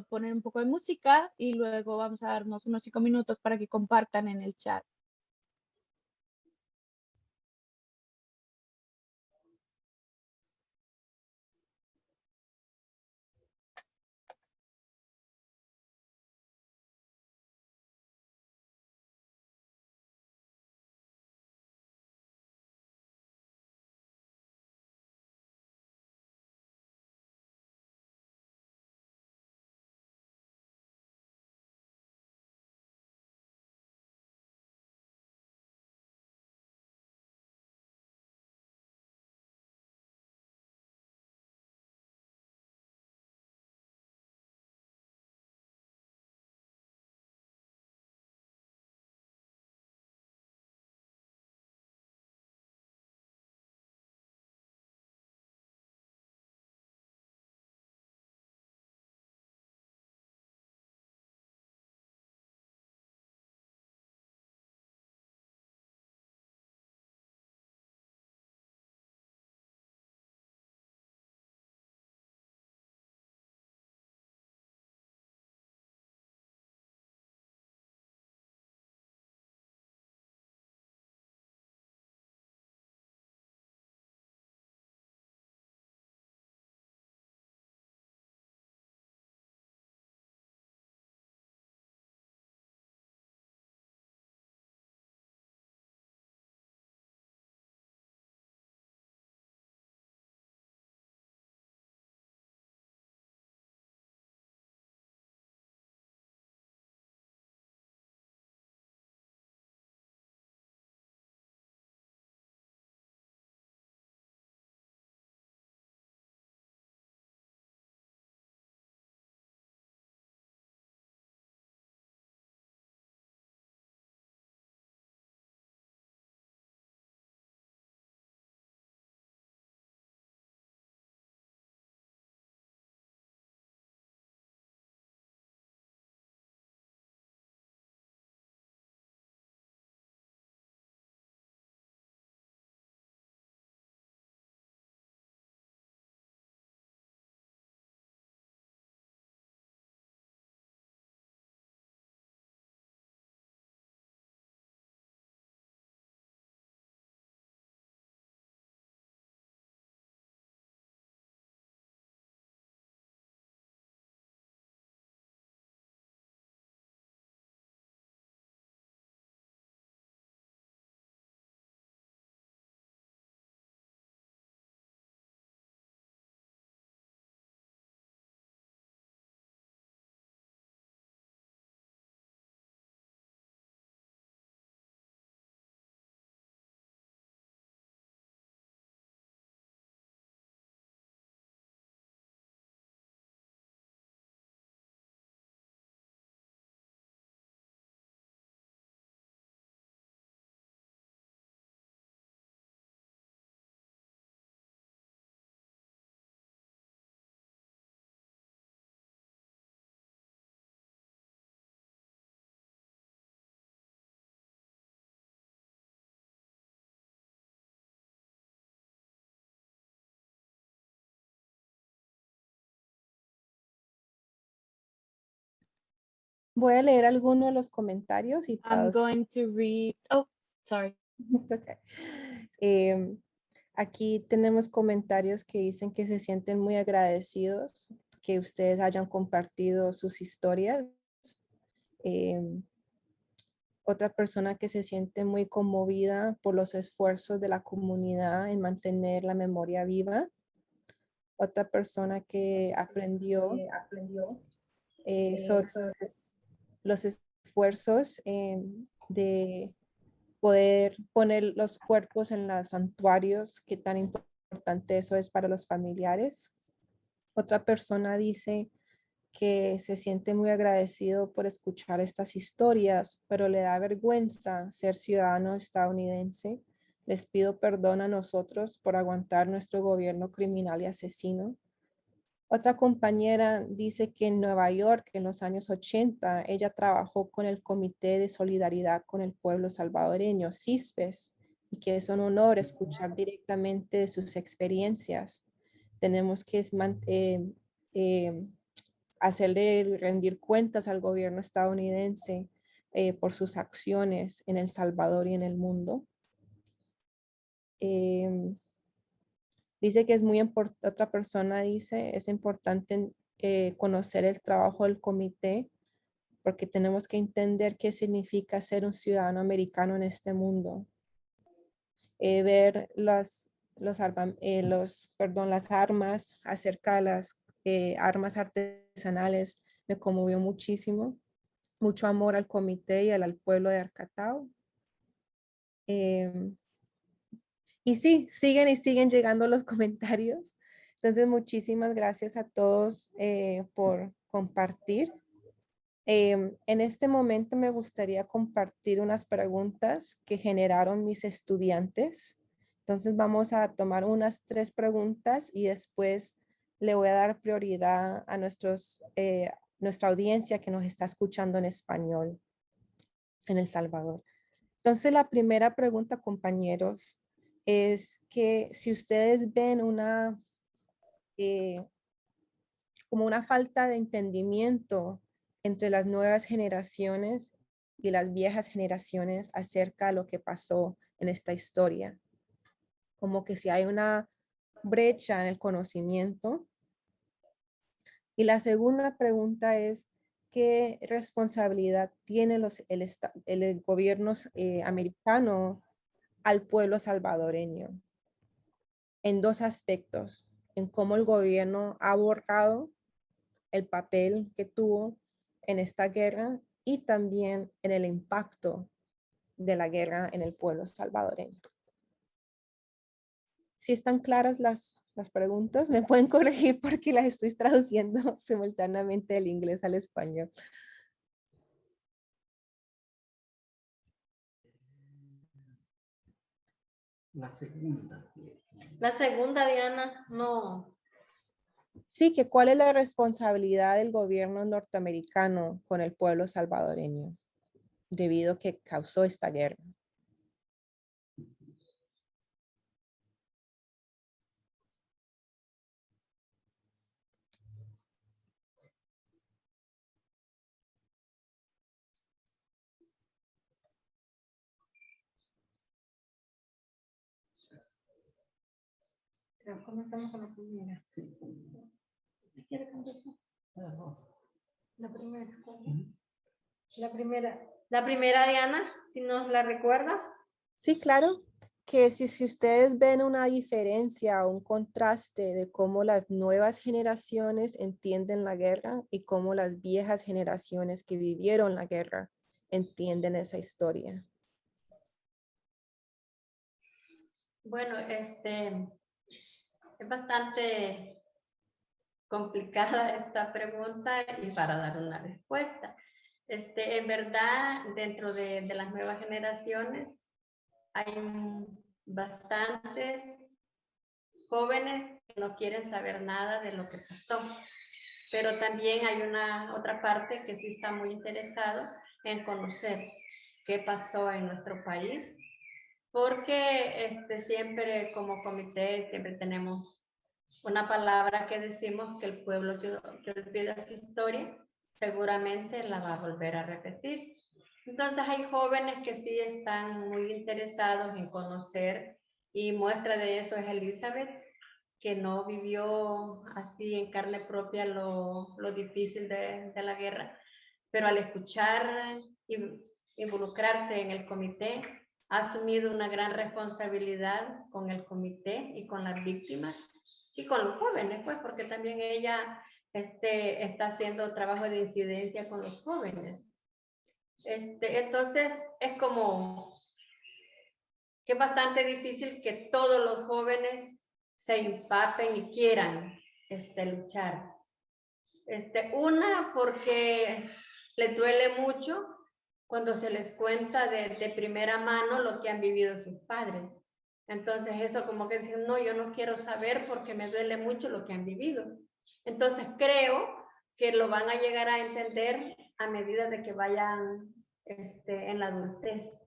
F: poner un poco de música y luego vamos a darnos unos 5 minutos para que compartan en el chat.
C: Voy a leer algunos de los comentarios y
F: I'm
C: todos.
F: going to read. Oh, sorry.
C: Okay. Aquí tenemos comentarios que dicen que se sienten muy agradecidos que ustedes hayan compartido sus historias. Otra persona que se siente muy conmovida por los esfuerzos de la comunidad en mantener la memoria viva. Otra persona que aprendió sobre los esfuerzos de poder poner los cuerpos en los santuarios, qué tan importante eso es para los familiares. Otra persona dice que se siente muy agradecido por escuchar estas historias, pero le da vergüenza ser ciudadano estadounidense. Les pido perdón a nosotros por aguantar nuestro gobierno criminal y asesino. Otra compañera dice que en Nueva York, en los años 80, ella trabajó con el Comité de Solidaridad con el Pueblo Salvadoreño, CISPES, y que es un honor escuchar directamente de sus experiencias. Tenemos que hacerle rendir cuentas al gobierno estadounidense por sus acciones en El Salvador y en el mundo. Dice que es muy importante, otra persona dice, es importante conocer el trabajo del comité porque tenemos que entender qué significa ser un ciudadano americano en este mundo. Ver las armas, acerca de las armas artesanales, me conmovió muchísimo. Mucho amor al comité y al pueblo de Arcatao. Y sí, siguen y siguen llegando los comentarios. Entonces, muchísimas gracias a todos por compartir. En este momento me gustaría compartir unas preguntas que generaron mis estudiantes. Entonces, vamos a tomar unas 3 preguntas y después le voy a dar prioridad a nuestra audiencia que nos está escuchando en español en El Salvador. Entonces, la primera pregunta, compañeros, es que si ustedes ven como una falta de entendimiento entre las nuevas generaciones y las viejas generaciones acerca de lo que pasó en esta historia, como que si hay una brecha en el conocimiento. Y la segunda pregunta es, ¿qué responsabilidad tiene el gobierno americano al pueblo salvadoreño? En 2 aspectos, en cómo el gobierno ha borrado el papel que tuvo en esta guerra y también en el impacto de la guerra en el pueblo salvadoreño. Si están claras las preguntas, me pueden corregir porque las estoy traduciendo simultáneamente del inglés al español.
E: La segunda.
B: La segunda, Diana, no.
C: Sí, que cuál es la responsabilidad del gobierno norteamericano con el pueblo salvadoreño debido a que causó esta guerra.
B: Pero comenzamos con la primera.
E: Sí.
B: ¿Quiere contestar? La primera.
E: Ujú.
B: La primera, Diana, si nos la recuerda.
C: Sí, claro, que si ustedes ven una diferencia o un contraste de cómo las nuevas generaciones entienden la guerra y cómo las viejas generaciones que vivieron la guerra entienden esa historia.
D: Bueno, es bastante complicada esta pregunta y para dar una respuesta. En verdad, dentro de las nuevas generaciones hay bastantes jóvenes que no quieren saber nada de lo que pasó, pero también hay una otra parte que sí está muy interesado en conocer qué pasó en nuestro país, porque siempre como comité siempre tenemos una palabra que decimos que el pueblo que olvida su historia seguramente la va a volver a repetir. Entonces hay jóvenes que sí están muy interesados en conocer, y muestra de eso es Elizabeth, que no vivió así en carne propia lo difícil de la guerra, pero al escuchar y involucrarse en el comité, ha asumido una gran responsabilidad con el comité y con las víctimas y con los jóvenes, pues, porque también ella está haciendo trabajo de incidencia con los jóvenes. Entonces, es como que es bastante difícil que todos los jóvenes se empapen y quieran luchar. Una, porque les duele mucho cuando se les cuenta de primera mano lo que han vivido sus padres. Entonces eso como que dicen, no, yo no quiero saber porque me duele mucho lo que han vivido. Entonces creo que lo van a llegar a entender a medida de que vayan en la adultez.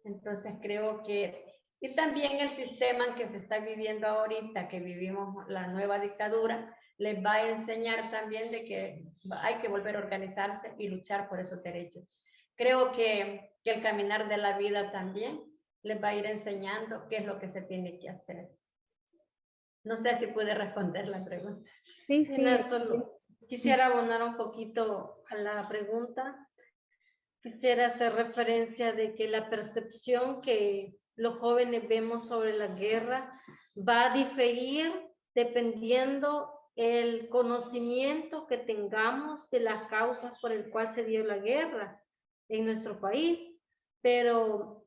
D: Entonces creo que, y también el sistema en que se está viviendo ahorita, que vivimos la nueva dictadura, les va a enseñar también de que hay que volver a organizarse y luchar por esos derechos. Creo que el caminar de la vida también les va a ir enseñando qué es lo que se tiene que hacer. No sé si pude responder la pregunta.
C: Sí, sí.
B: Solo quisiera abonar un poquito a la pregunta. Quisiera hacer referencia de que la percepción que los jóvenes vemos sobre la guerra va a diferir dependiendo el conocimiento que tengamos de las causas por el cual se dio la guerra en nuestro país. Pero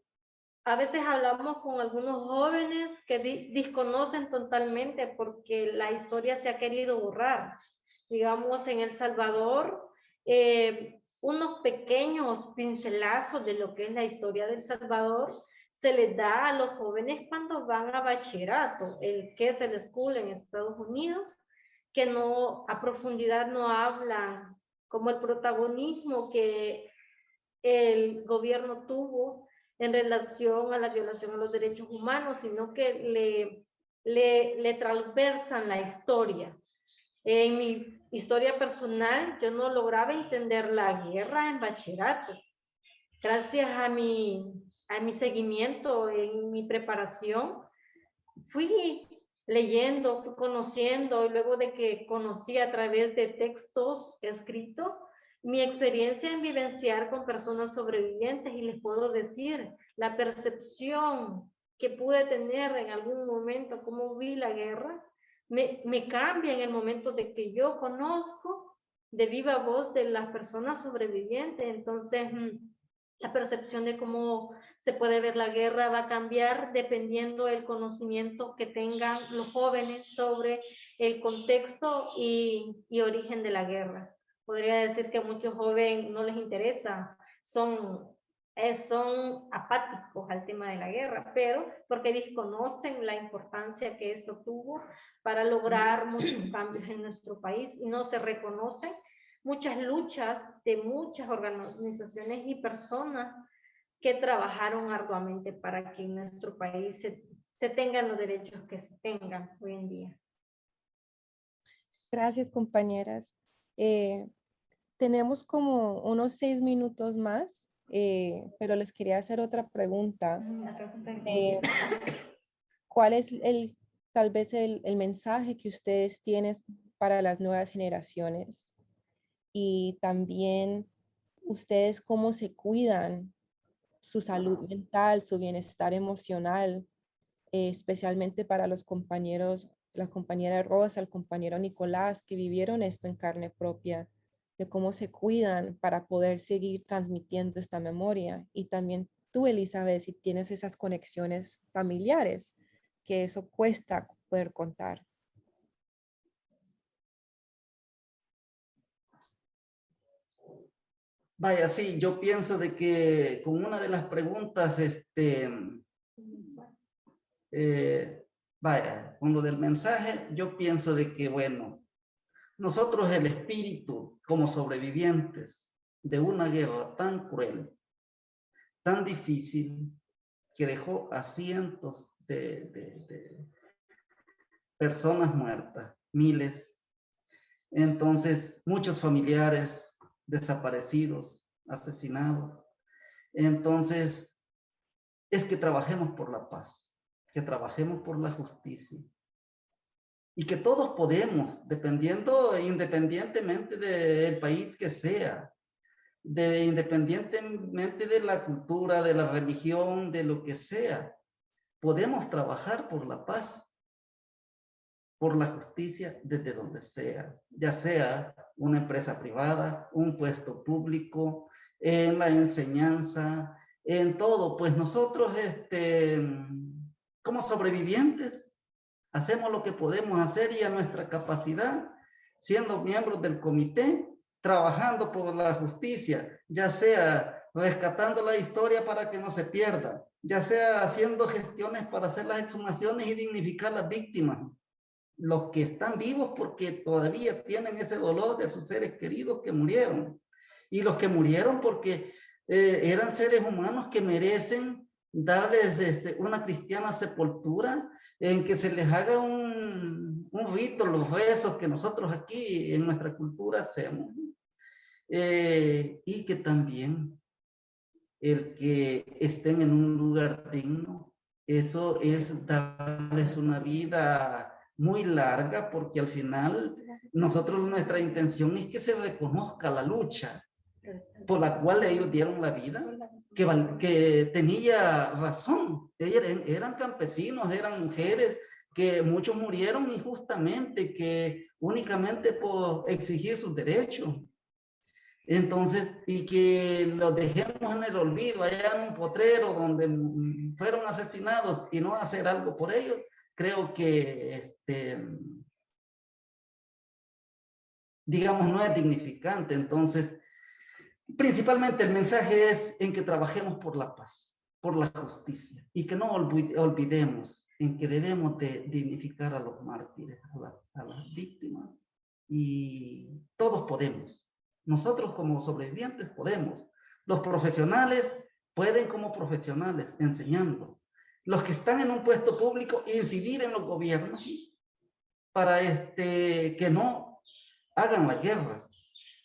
B: a veces hablamos con algunos jóvenes que desconocen totalmente porque la historia se ha querido borrar. Digamos, en El Salvador, unos pequeños pincelazos de lo que es la historia del Salvador se les da a los jóvenes cuando van a bachillerato, el que es el school en Estados Unidos, que no a profundidad no hablan como el protagonismo que el gobierno tuvo en relación a la violación a los derechos humanos, sino que le transversan la historia. En mi historia personal, yo no lograba entender la guerra en bachillerato. Gracias a mi seguimiento en mi preparación, fui leyendo, fui conociendo, y luego de que conocí a través de textos escritos, mi experiencia en vivenciar con personas sobrevivientes, y les puedo decir, la percepción que pude tener en algún momento, cómo vi la guerra, me cambia en el momento de que yo conozco de viva voz de las personas sobrevivientes. Entonces, la percepción de cómo se puede ver la guerra va a cambiar dependiendo del conocimiento que tengan los jóvenes sobre el contexto y origen de la guerra. Podría decir que a muchos jóvenes no les interesa, son apáticos al tema de la guerra, pero porque desconocen la importancia que esto tuvo para lograr muchos cambios en nuestro país, y no se reconocen muchas luchas de muchas organizaciones y personas que trabajaron arduamente para que en nuestro país se tengan los derechos que se tengan hoy en día.
C: Gracias, compañeras. Tenemos como unos 6 minutos más, pero les quería hacer otra pregunta. ¿Cuál es tal vez el mensaje que ustedes tienen para las nuevas generaciones? Y también ustedes cómo se cuidan su salud mental, su bienestar emocional, especialmente para los compañeros, la compañera Rosa, el compañero Nicolás, que vivieron esto en carne propia, de cómo se cuidan para poder seguir transmitiendo esta memoria. Y también tú, Elizabeth, si tienes esas conexiones familiares, que eso cuesta poder contar.
E: Vaya, sí, yo pienso de que con una de las preguntas, vaya, con lo del mensaje, yo pienso de que, bueno, nosotros el espíritu como sobrevivientes de una guerra tan cruel, tan difícil, que dejó a cientos de personas muertas, miles. Entonces, muchos familiares desaparecidos, asesinados. Entonces, es que trabajemos por la paz, que trabajemos por la justicia. Y que todos podemos, independientemente del país que sea, independientemente de la cultura, de la religión, de lo que sea, podemos trabajar por la paz, por la justicia desde donde sea, ya sea una empresa privada, un puesto público, en la enseñanza, en todo. Pues nosotros, como sobrevivientes, hacemos lo que podemos hacer y a nuestra capacidad, siendo miembros del comité, trabajando por la justicia, ya sea rescatando la historia para que no se pierda, ya sea haciendo gestiones para hacer las exhumaciones y dignificar a las víctimas, los que están vivos porque todavía tienen ese dolor de sus seres queridos que murieron, y los que murieron porque eran seres humanos que merecen darles una cristiana sepultura, en que se les haga un rito, los rezos que nosotros aquí en nuestra cultura hacemos, y que también el que estén en un lugar digno, eso es darles una vida muy larga, porque al final nuestra intención es que se reconozca la lucha por la cual ellos dieron la vida, que tenía razón. Eran campesinos, eran mujeres, que muchos murieron injustamente, que únicamente por exigir sus derechos. Entonces, y que los dejemos en el olvido, allá en un potrero donde fueron asesinados, y no hacer algo por ellos, creo que, digamos, no es dignificante. Entonces, principalmente el mensaje es en que trabajemos por la paz, por la justicia, y que no olvidemos en que debemos de dignificar a los mártires, a las víctimas, y todos podemos. Nosotros como sobrevivientes podemos. Los profesionales pueden como profesionales enseñando. Los que están en un puesto público, incidir en los gobiernos para que no hagan las guerras.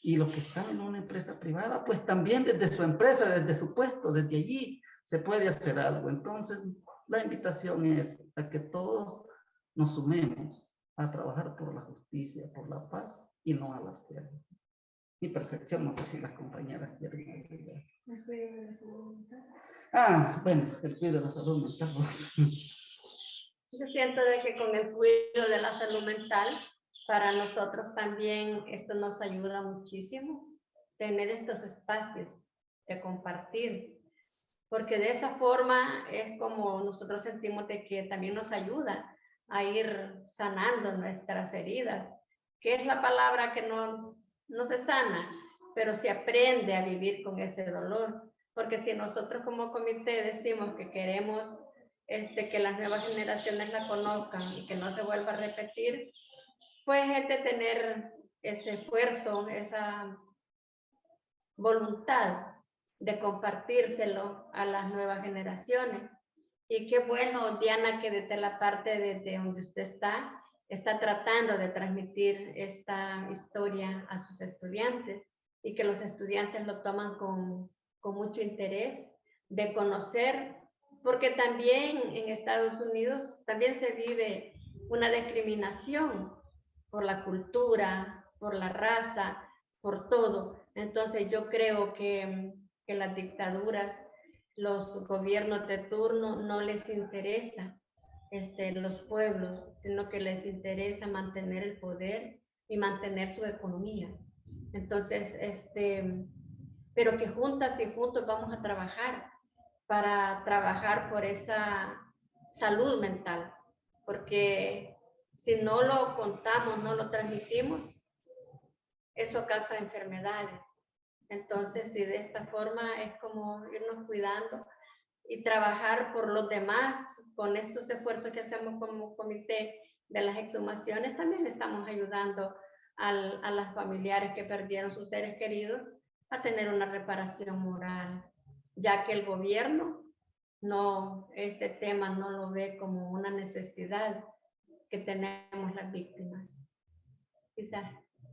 E: Y los que están en una empresa privada, pues también desde su empresa, desde su puesto, desde allí se puede hacer algo. Entonces, la invitación es a que todos nos sumemos a trabajar por la justicia, por la paz y no a las guerras. Mi perfección, no sé si las compañeras quieren agregar. Bueno, el cuidado de la salud mental.
D: Yo siento de que con el cuidado de la salud mental, para nosotros también esto nos ayuda muchísimo, tener estos espacios de compartir, porque de esa forma es como nosotros sentimos de que también nos ayuda a ir sanando nuestras heridas, que es la palabra que no se sana, pero se aprende a vivir con ese dolor, porque si nosotros como comité decimos que queremos que las nuevas generaciones la conozcan y que no se vuelva a repetir, pues es de tener ese esfuerzo, esa voluntad de compartírselo a las nuevas generaciones. Y qué bueno, Diana, que desde la parte desde donde usted está tratando de transmitir esta historia a sus estudiantes y que los estudiantes lo toman con mucho interés de conocer, porque también en Estados Unidos también se vive una discriminación por la cultura, por la raza, por todo. Entonces yo creo que las dictaduras, los gobiernos de turno no les interesa los pueblos, sino que les interesa mantener el poder y mantener su economía. Entonces, pero que juntas y juntos vamos a trabajar para trabajar por esa salud mental, porque si no lo contamos, no lo transmitimos, eso causa enfermedades. Entonces, si de esta forma es como irnos cuidando y trabajar por los demás, con estos esfuerzos que hacemos como comité de las exhumaciones, también estamos ayudando a las familiares que perdieron sus seres queridos a tener una reparación moral, ya que el gobierno este tema no lo ve como una necesidad que tenemos las víctimas. Quizás.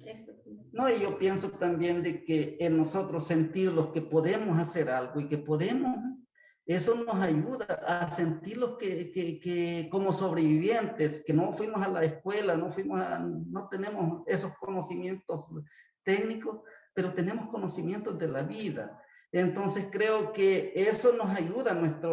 B: Eso.
E: No, y yo pienso también de que en nosotros sentir los que podemos hacer algo y que podemos, eso nos ayuda a sentirlos que como sobrevivientes, que no fuimos a la escuela, no tenemos esos conocimientos técnicos, pero tenemos conocimientos de la vida. Entonces creo que eso nos ayuda a nuestra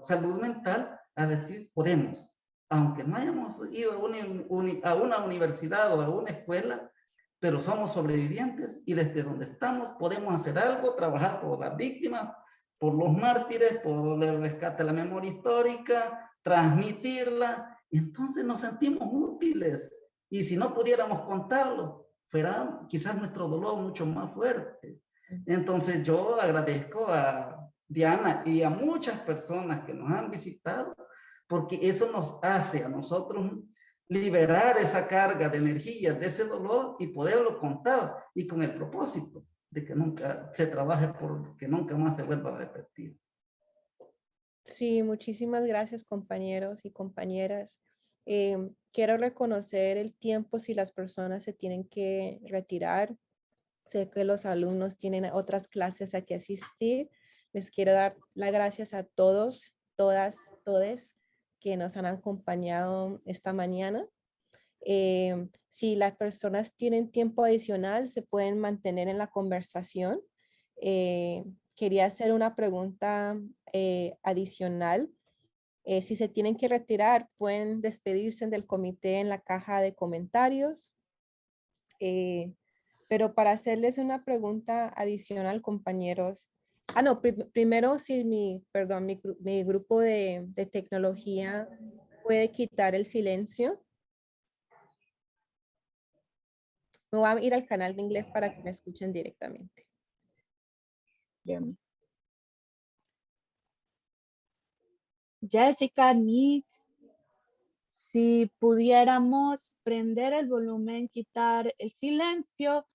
E: salud mental a decir, podemos. Aunque no hayamos ido a una universidad o a una escuela, pero somos sobrevivientes y desde donde estamos podemos hacer algo, trabajar por las víctimas, por los mártires, por el rescate de la memoria histórica, transmitirla, y entonces nos sentimos útiles. Y si no pudiéramos contarlo, fuera quizás nuestro dolor mucho más fuerte. Entonces yo agradezco a Diana y a muchas personas que nos han visitado, porque eso nos hace a nosotros liberar esa carga de energía, de ese dolor y poderlo contar, y con el propósito de que nunca se trabaje por que nunca más se vuelva a repetir.
C: Sí, muchísimas gracias, compañeros y compañeras. Quiero reconocer el tiempo si las personas se tienen que retirar. Sé que los alumnos tienen otras clases a que asistir. Les quiero dar las gracias a todos, todas, todes que nos han acompañado esta mañana. Si las personas tienen tiempo adicional, se pueden mantener en la conversación. Quería hacer una pregunta adicional. Si se tienen que retirar, pueden despedirse del comité en la caja de comentarios. Pero para hacerles una pregunta adicional, compañeros. No, primero, si mi grupo de tecnología puede quitar el silencio. Me voy a ir al canal de inglés para que me escuchen directamente.
F: Bien. Jessica, Nick, si pudiéramos prender el volumen, quitar el silencio,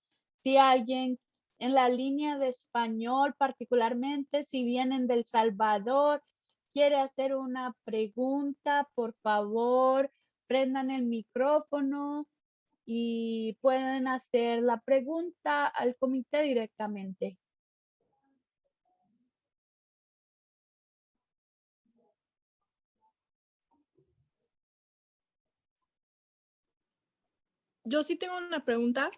F: si alguien en la línea de español, particularmente si vienen del Salvador, quiere hacer una pregunta, por favor, prendan el micrófono y pueden hacer la pregunta al comité directamente.
G: Yo sí tengo una pregunta.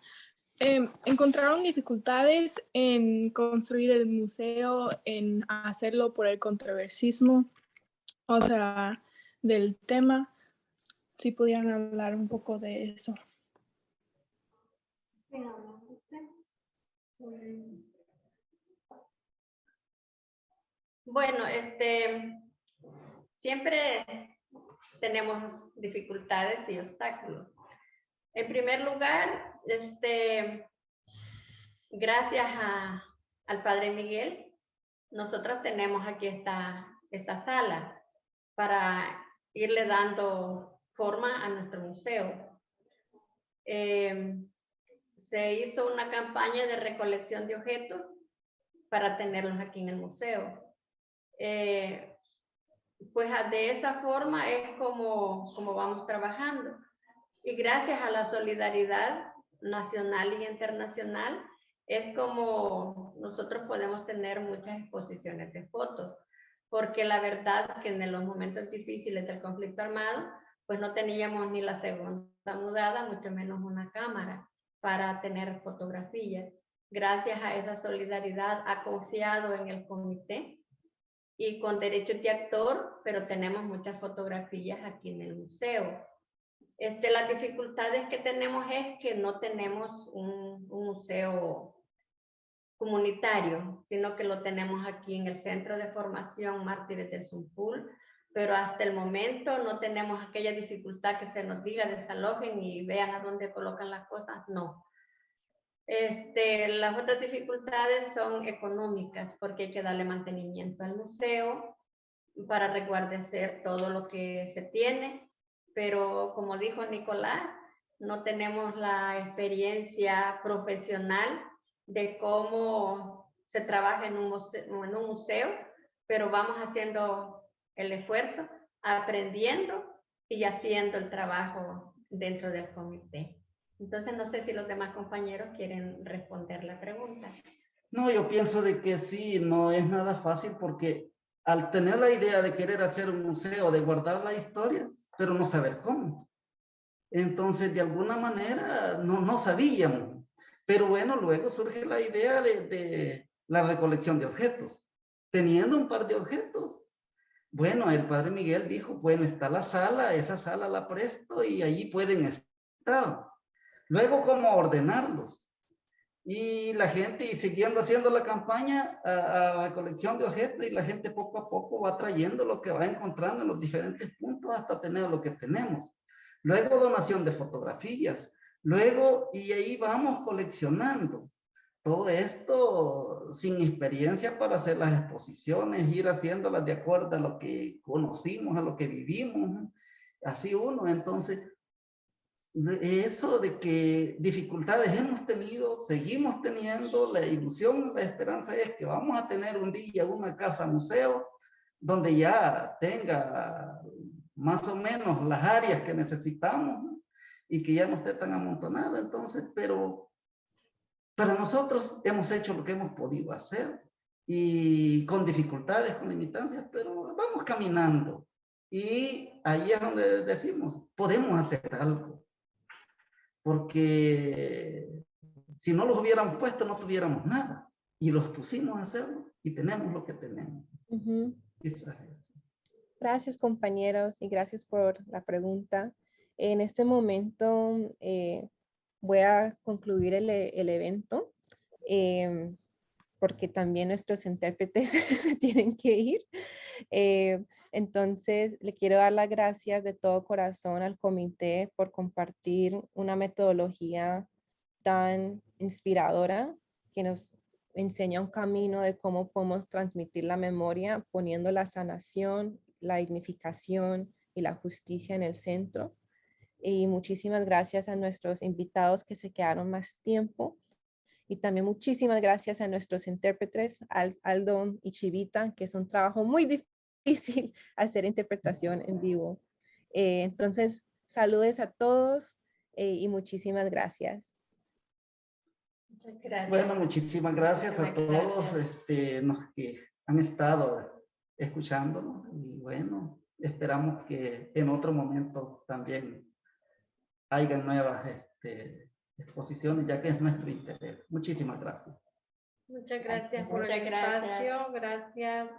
G: ¿Encontraron dificultades en construir el museo, en hacerlo por el controversismo, o sea, del tema? Si pudieran hablar un poco de eso.
B: Bueno, siempre tenemos dificultades y obstáculos. En primer lugar, gracias al Padre Miguel, nosotras tenemos aquí esta sala para irle dando forma a nuestro museo. Se hizo una campaña de recolección de objetos para tenerlos aquí en el museo. Pues de esa forma es como vamos trabajando. Y gracias a la solidaridad nacional y internacional, es como nosotros podemos tener muchas exposiciones de fotos, porque la verdad que en los momentos difíciles del conflicto armado, pues no teníamos ni la segunda mudada, mucho menos una cámara para tener fotografías. Gracias a esa solidaridad ha confiado en el comité y con derechos de autor, pero tenemos muchas fotografías aquí en el museo. Las dificultades que tenemos es que no tenemos un museo comunitario, sino que lo tenemos aquí en el Centro de Formación Mártires del Zumpul, pero hasta el momento no tenemos aquella dificultad que se nos diga desalojen y vean a dónde colocan las cosas, no. Las otras dificultades son económicas, porque hay que darle mantenimiento al museo para resguardecer todo lo que se tiene, pero como dijo Nicolás, no tenemos la experiencia profesional de cómo se trabaja en un museo, pero vamos haciendo el esfuerzo, aprendiendo y haciendo el trabajo dentro del comité.
D: Entonces, no sé si los demás compañeros quieren responder la pregunta.
E: No, yo pienso de que sí, no es nada fácil porque al tener la idea de querer hacer un museo, de guardar la historia, pero no saber cómo. Entonces, de alguna manera, no sabíamos. Pero bueno, luego surge la idea de la recolección de objetos. Teniendo un par de objetos, bueno, el padre Miguel dijo, bueno, está la sala, esa sala la presto y allí pueden estar. Luego, ¿cómo ordenarlos? Y la gente, y siguiendo haciendo la campaña a colección de objetos, y la gente poco a poco va trayendo lo que va encontrando en los diferentes puntos hasta tener lo que tenemos. Luego donación de fotografías. Luego, y ahí vamos coleccionando. Todo esto sin experiencia para hacer las exposiciones, ir haciéndolas de acuerdo a lo que conocimos, a lo que vivimos. Así uno, entonces, eso de que dificultades hemos tenido, seguimos teniendo, la ilusión, la esperanza es que vamos a tener un día una casa museo donde ya tenga más o menos las áreas que necesitamos, ¿no? Y que ya no esté tan amontonada. Entonces, pero para nosotros hemos hecho lo que hemos podido hacer y con dificultades, con limitancias, pero vamos caminando. Y ahí es donde decimos, podemos hacer algo. Porque si no los hubiéramos puesto, no tuviéramos nada. Y los pusimos a hacerlo y tenemos lo que tenemos.
C: Gracias, compañeros, y gracias por la pregunta. En este momento voy a concluir el evento porque también nuestros intérpretes se tienen que ir. Entonces, le quiero dar las gracias de todo corazón al comité por compartir una metodología tan inspiradora que nos enseña un camino de cómo podemos transmitir la memoria poniendo la sanación, la dignificación y la justicia en el centro. Y muchísimas gracias a nuestros invitados que se quedaron más tiempo. Y también muchísimas gracias a nuestros intérpretes, Aldo y Chivita, que es un trabajo muy difícil hacer interpretación en vivo. Entonces, saludos a todos y muchísimas gracias.
D: Muchas gracias.
E: Bueno, muchísimas gracias a todos los que han estado escuchándonos. Y bueno, esperamos que en otro momento también haya nuevas exposiciones, ya que es nuestro interés. Muchísimas gracias.
B: Muchas gracias por el espacio. Gracias